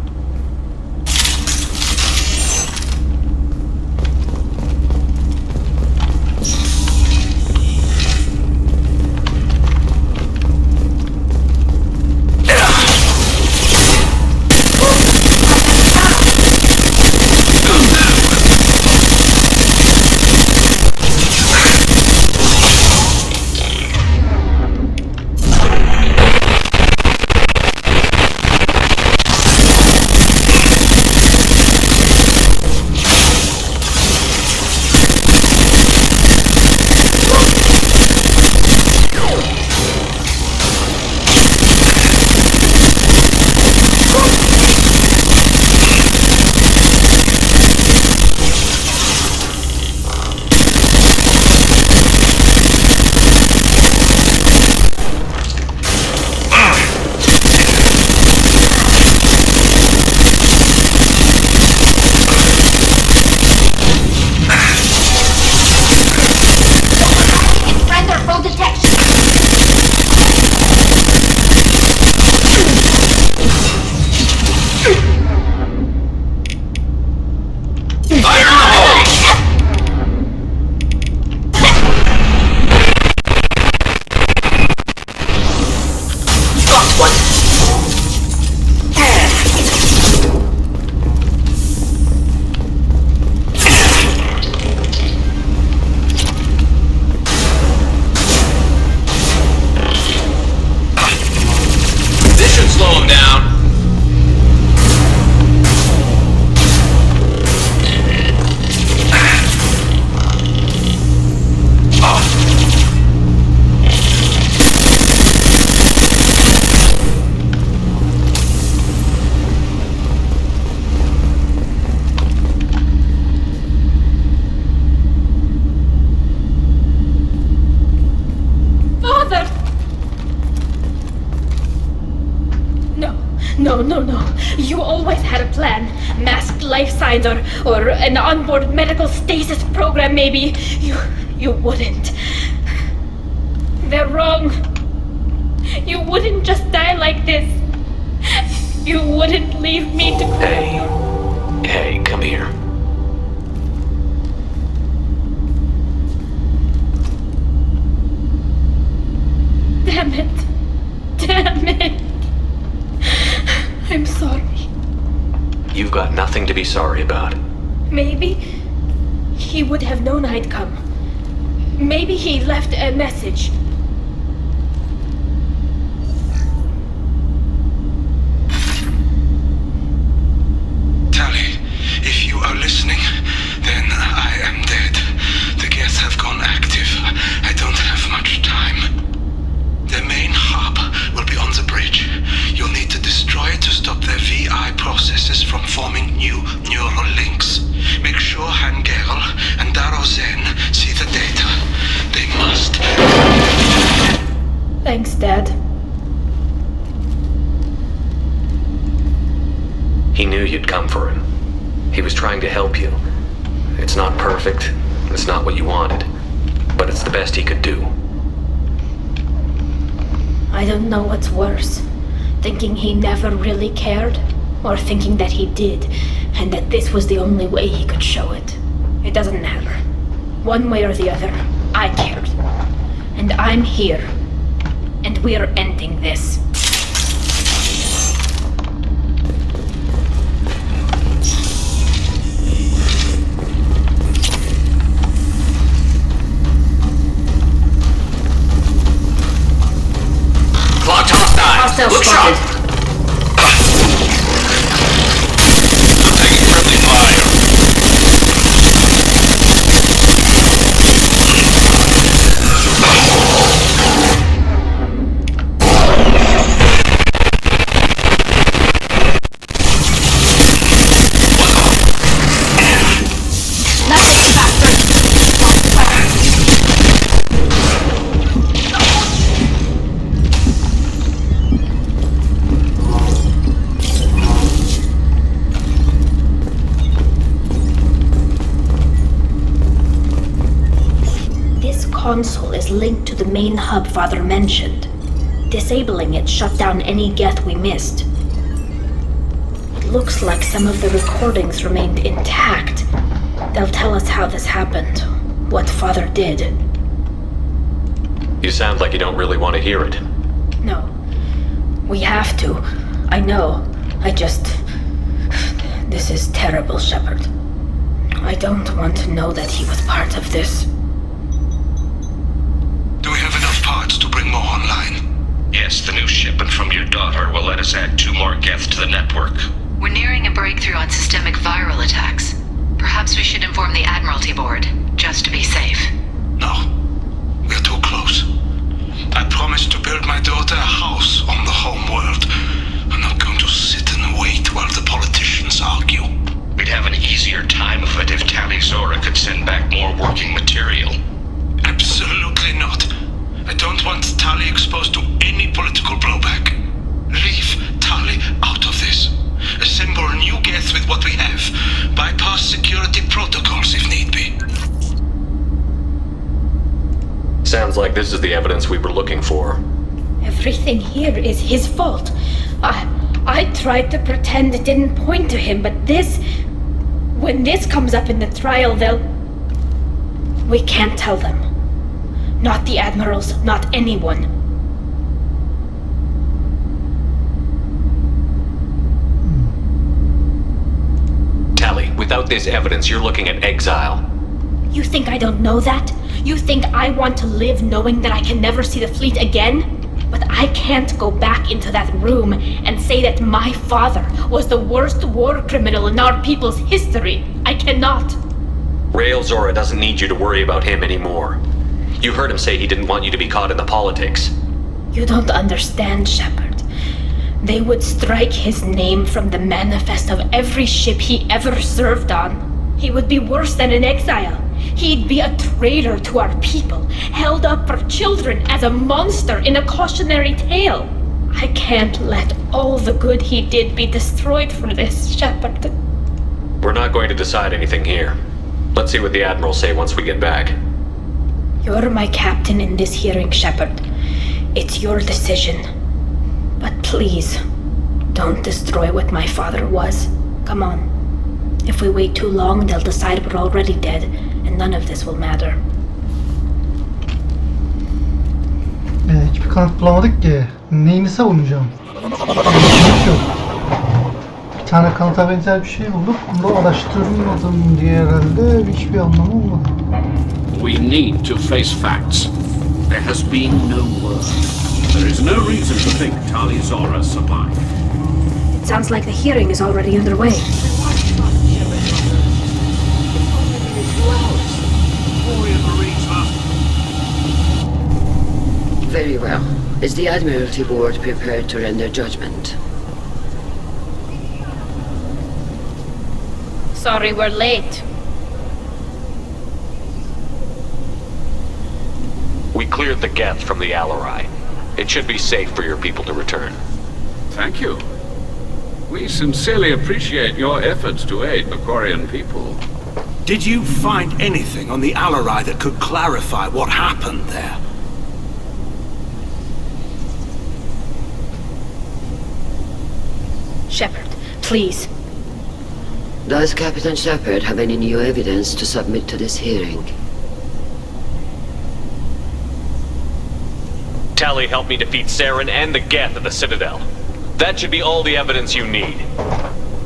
No. You always had a plan. Masked life signs or an onboard medical stasis program maybe. You wouldn't. They're wrong. You wouldn't just die like this. You wouldn't leave me to... Hey, come here. Damn it. I'm sorry. You've got nothing to be sorry about. Maybe he would have known I'd come. Maybe he left a message. Tali, if you are listening, then I am dead. The Geth have gone active. I don't have much time. The main hub will be on the bridge. You'll need to destroy it to stop their VI processes from forming new neural links. Make sure Hangerl and Darozen see the data. They must. Thanks, Dad. He knew you'd come for him. He was trying to help you. It's not perfect. It's not what you wanted. But it's the best he could do. I don't know what's worse. Thinking he never really cared, or thinking that he did, and that this was the only way he could show it. It doesn't matter. One way or the other, I cared. And I'm here. And we're ending this. Hostile Look spotted. Taking friendly fire. Console is linked to the main hub Father mentioned. Disabling it shut down any Geth we missed. It looks like some of the recordings remained intact. They'll tell us how this happened, what Father did. You sound like you don't really want to hear it. No. We have to. I know. This is terrible, Shepard. I don't want to know that he was part of this. Do we have enough parts to bring more online? Yes, the new shipment from your daughter will let us add 2 more Geth to the network. We're nearing a breakthrough on systemic viral attacks. Perhaps we should inform the Admiralty Board, just to be safe. No. We're too close. I promised to build my daughter a house on the home world. I'm not going to sit and wait while the politicians argue. We'd have an easier time of it if Tali Zora could send back more working material. Absolutely not. I don't want Tali exposed to any political blowback. Leave Tali out of this. Assemble new Geth with what we have. Bypass security protocols if need be. Sounds like this is the evidence we were looking for. Everything here is his fault. I tried to pretend it didn't point to him, but when this comes up in the trial, we can't tell them. Not the admirals, not anyone. Tali, without this evidence, you're looking at exile. You think I don't know that? You think I want to live knowing that I can never see the fleet again? But I can't go back into that room and say that my father was the worst war criminal in our people's history. I cannot. Rael Zora doesn't need you to worry about him anymore. You heard him say he didn't want you to be caught in the politics. You don't understand, Shepard. They would strike his name from the manifest of every ship he ever served on. He would be worse than an exile. He'd be a traitor to our people, held up for children as a monster in a cautionary tale. I can't let all the good he did be destroyed for this, Shepard. We're not going to decide anything here. Let's see what the Admiral say once we get back. You're my captain in this hearing, Shepard. It's your decision. But please, don't destroy what my father was. Come on. If we wait too long, they'll decide we're already dead, and none of this will matter. Hiçbir kanıt bulamadık ki. Neyini savunacağım? Hiç yok. Bir tane kanıta benzer bir şey bulduk. Bunu araştırmadım diye herhalde hiçbir anlamı olmadı. We need to face facts. There has been no word. There is no reason to think Talizora survived. It sounds like the hearing is already underway. Very well. Is the Admiralty Board prepared to render judgment? Sorry we're late. We cleared the Geth from the Alarai. It should be safe for your people to return. Thank you. We sincerely appreciate your efforts to aid the Quarian people. Did you find anything on the Alarai that could clarify what happened there? Shepard, please. Does Captain Shepard have any new evidence to submit to this hearing? Tali helped me defeat Saren and the Geth at the Citadel. That should be all the evidence you need.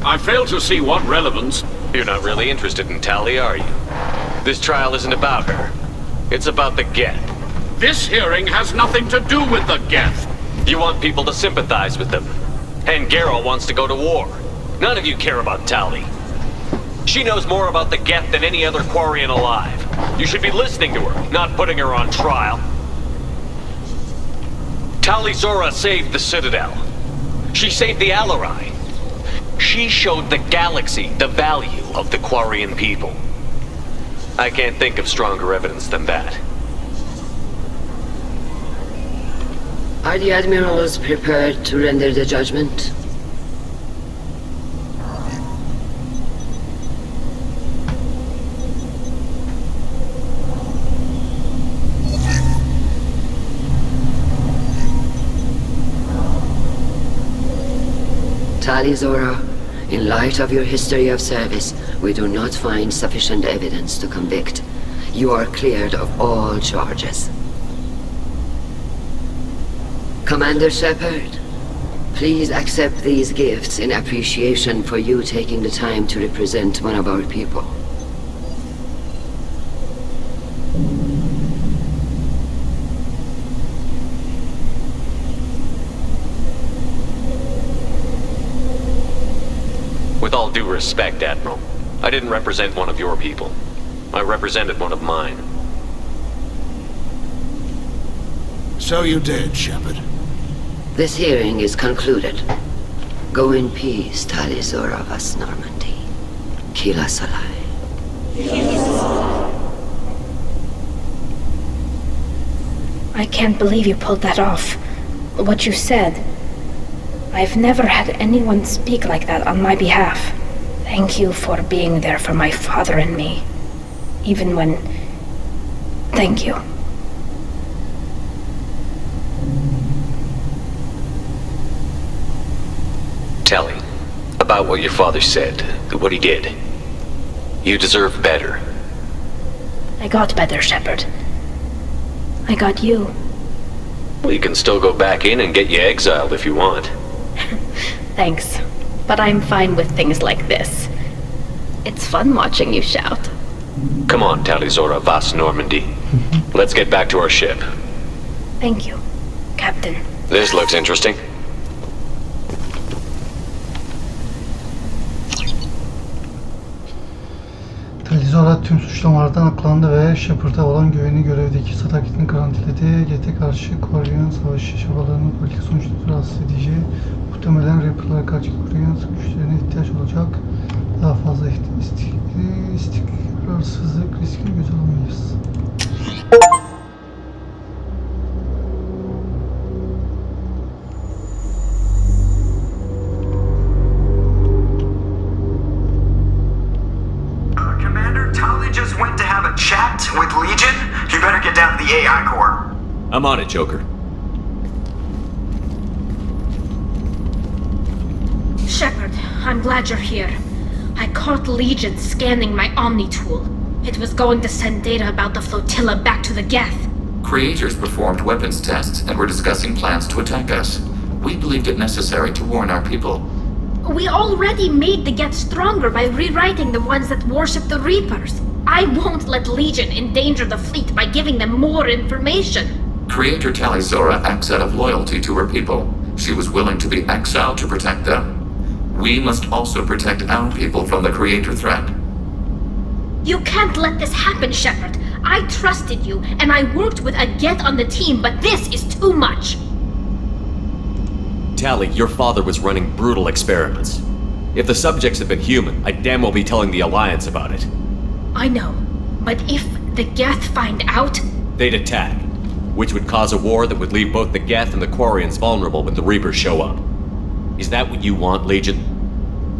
I fail to see what relevance... You're not really interested in Tali, are you? This trial isn't about her. It's about the Geth. This hearing has nothing to do with the Geth. You want people to sympathize with them. And Geralt wants to go to war. None of you care about Tali. She knows more about the Geth than any other Quarian alive. You should be listening to her, not putting her on trial. Talizora saved the Citadel. She saved the Alarai. She showed the galaxy the value of the Quarian people. I can't think of stronger evidence than that. Are the Admirals prepared to render the judgment? Talizora, in light of your history of service, we do not find sufficient evidence to convict. You are cleared of all charges. Commander Shepard, please accept these gifts in appreciation for you taking the time to represent one of our people. With all due respect, Admiral, I didn't represent one of your people. I represented one of mine. So you did, Shepard. This hearing is concluded. Go in peace, Talizora vas Normandy. Kila Salai. I can't believe you pulled that off. What you said. I've never had anyone speak like that on my behalf. Thank you for being there for my father and me. Even when... Thank you. Tali, about what your father said, what he did. You deserve better. I got better, Shepard. I got you. Well, you can still go back in and get you exiled if you want. Thanks, but I'm fine with things like this. It's fun watching you shout. Come on, Talizora vas Normandy. Let's get back to our ship. Thank you, Captain. This looks interesting. Talizora tüm suçlamalardan aklandı ve Shepard'a olan güveni görevdeki sadakatini garantiledi. Geth'e karşı Quarian savaşı çabalarının politik sonuçları rahatsız edici. Muhtemelen Reaper'lara karşı Quarian güçlerine ihtiyaç olacak. Daha fazla istikrarsızlık riskini göze alamayız. the AI core. I'm on it, Joker. Shepard, I'm glad you're here. I caught Legion scanning my Omni tool. It was going to send data about the flotilla back to the Geth. Creators performed weapons tests and were discussing plans to attack us. We believed it necessary to warn our people. We already made the Geth stronger by rewriting the ones that worship the Reapers. I won't let Legion endanger the fleet by giving them more information. Creator Talizora acts out of loyalty to her people. She was willing to be exiled to protect them. We must also protect our people from the Creator threat. You can't let this happen, Shepard. I trusted you, and I worked with a Geth on the team, but this is too much. Tali, your father was running brutal experiments. If the subjects had been human, I'd damn well be telling the Alliance about it. I know, but if the Geth find out... They'd attack, which would cause a war that would leave both the Geth and the Quarians vulnerable when the Reapers show up. Is that what you want, Legion?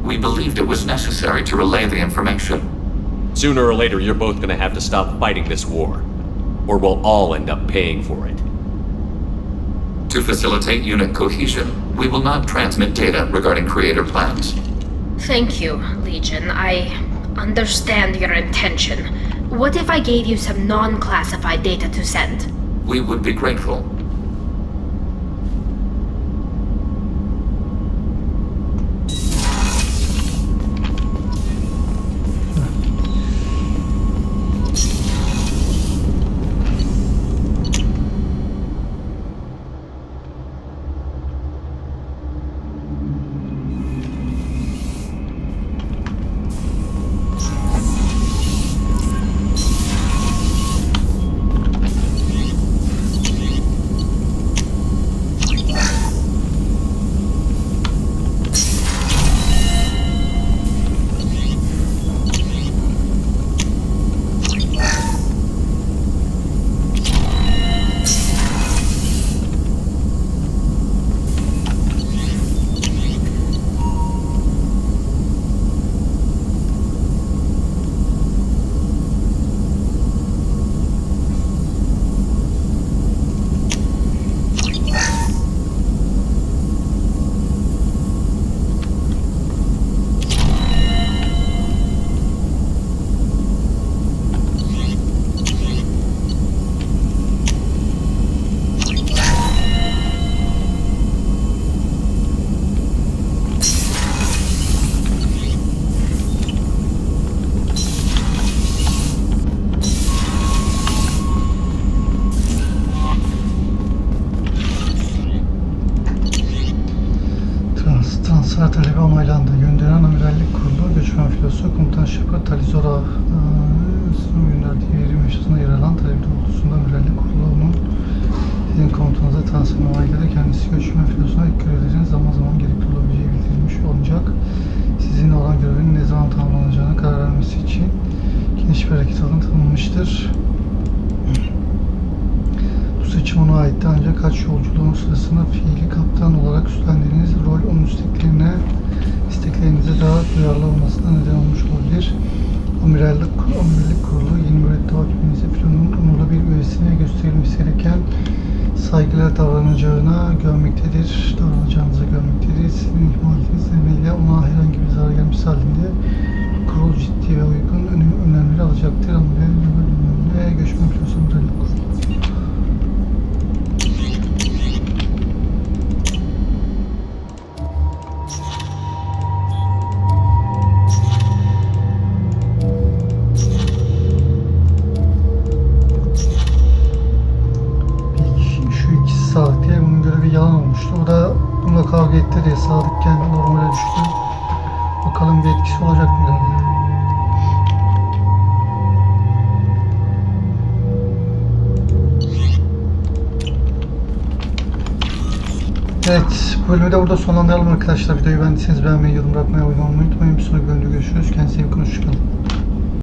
We believed it was necessary to relay the information. Sooner or later, you're both gonna have to stop fighting this war, or we'll all end up paying for it. To facilitate unit cohesion, we will not transmit data regarding Creator plans. Thank you, Legion. I understand your intention. What if I gave you some non-classified data to send? We would be grateful. Transfer talebi onaylandı. Gönderen amirallik kurulu, göçmen filosu, komutan Shepard, Talizora gönderdiği veri meşrusuna yer alan talebi doğrultusunda amirallik kurulu onun sizin komutanıza transfer onayladı. Kendisi göçmen filosuna ilk görevlerin zaman zaman gerekli olabileceği bildirilmiş olacak. Sizinle olan görevin ne zaman tamamlanacağına karar vermesi için geniş bir hareket alanı tanınmıştır. Bu seçim ona aitti ancak kaç yolculuğun sırasında fiili kaptan olarak üstlendiğiniz rol onun isteklerinize daha duyarlı olmasına neden olmuş olabilir. Amirallik kurulu yeni mürettebat bilginizi filonun onurlu bir üyesine gösterilmesi gereken saygıyla davranacağınızı görmektedir. Sizin ihmaliniz nedeniyle ona herhangi bir zarar gelmesi halinde kurul ciddi ve uygun önlemleri alacaktır. Amirallik göçmen filosu amirallik kurulu. Sadık diye bunun görevi yalan olmuştu. O da bununla kavga etti diye Sadıkken normale düştü. Bakalım bir etkisi olacak mı ileride? Evet, bu bölümü de burada sonlandıralım arkadaşlar. Videoyu beğendiyseniz beğenmeyi, yorum bırakmayı, abone olmayı unutmayın. Bir sonraki bölümde görüşürüz. Kendinize iyi bakın, hoşçakalın.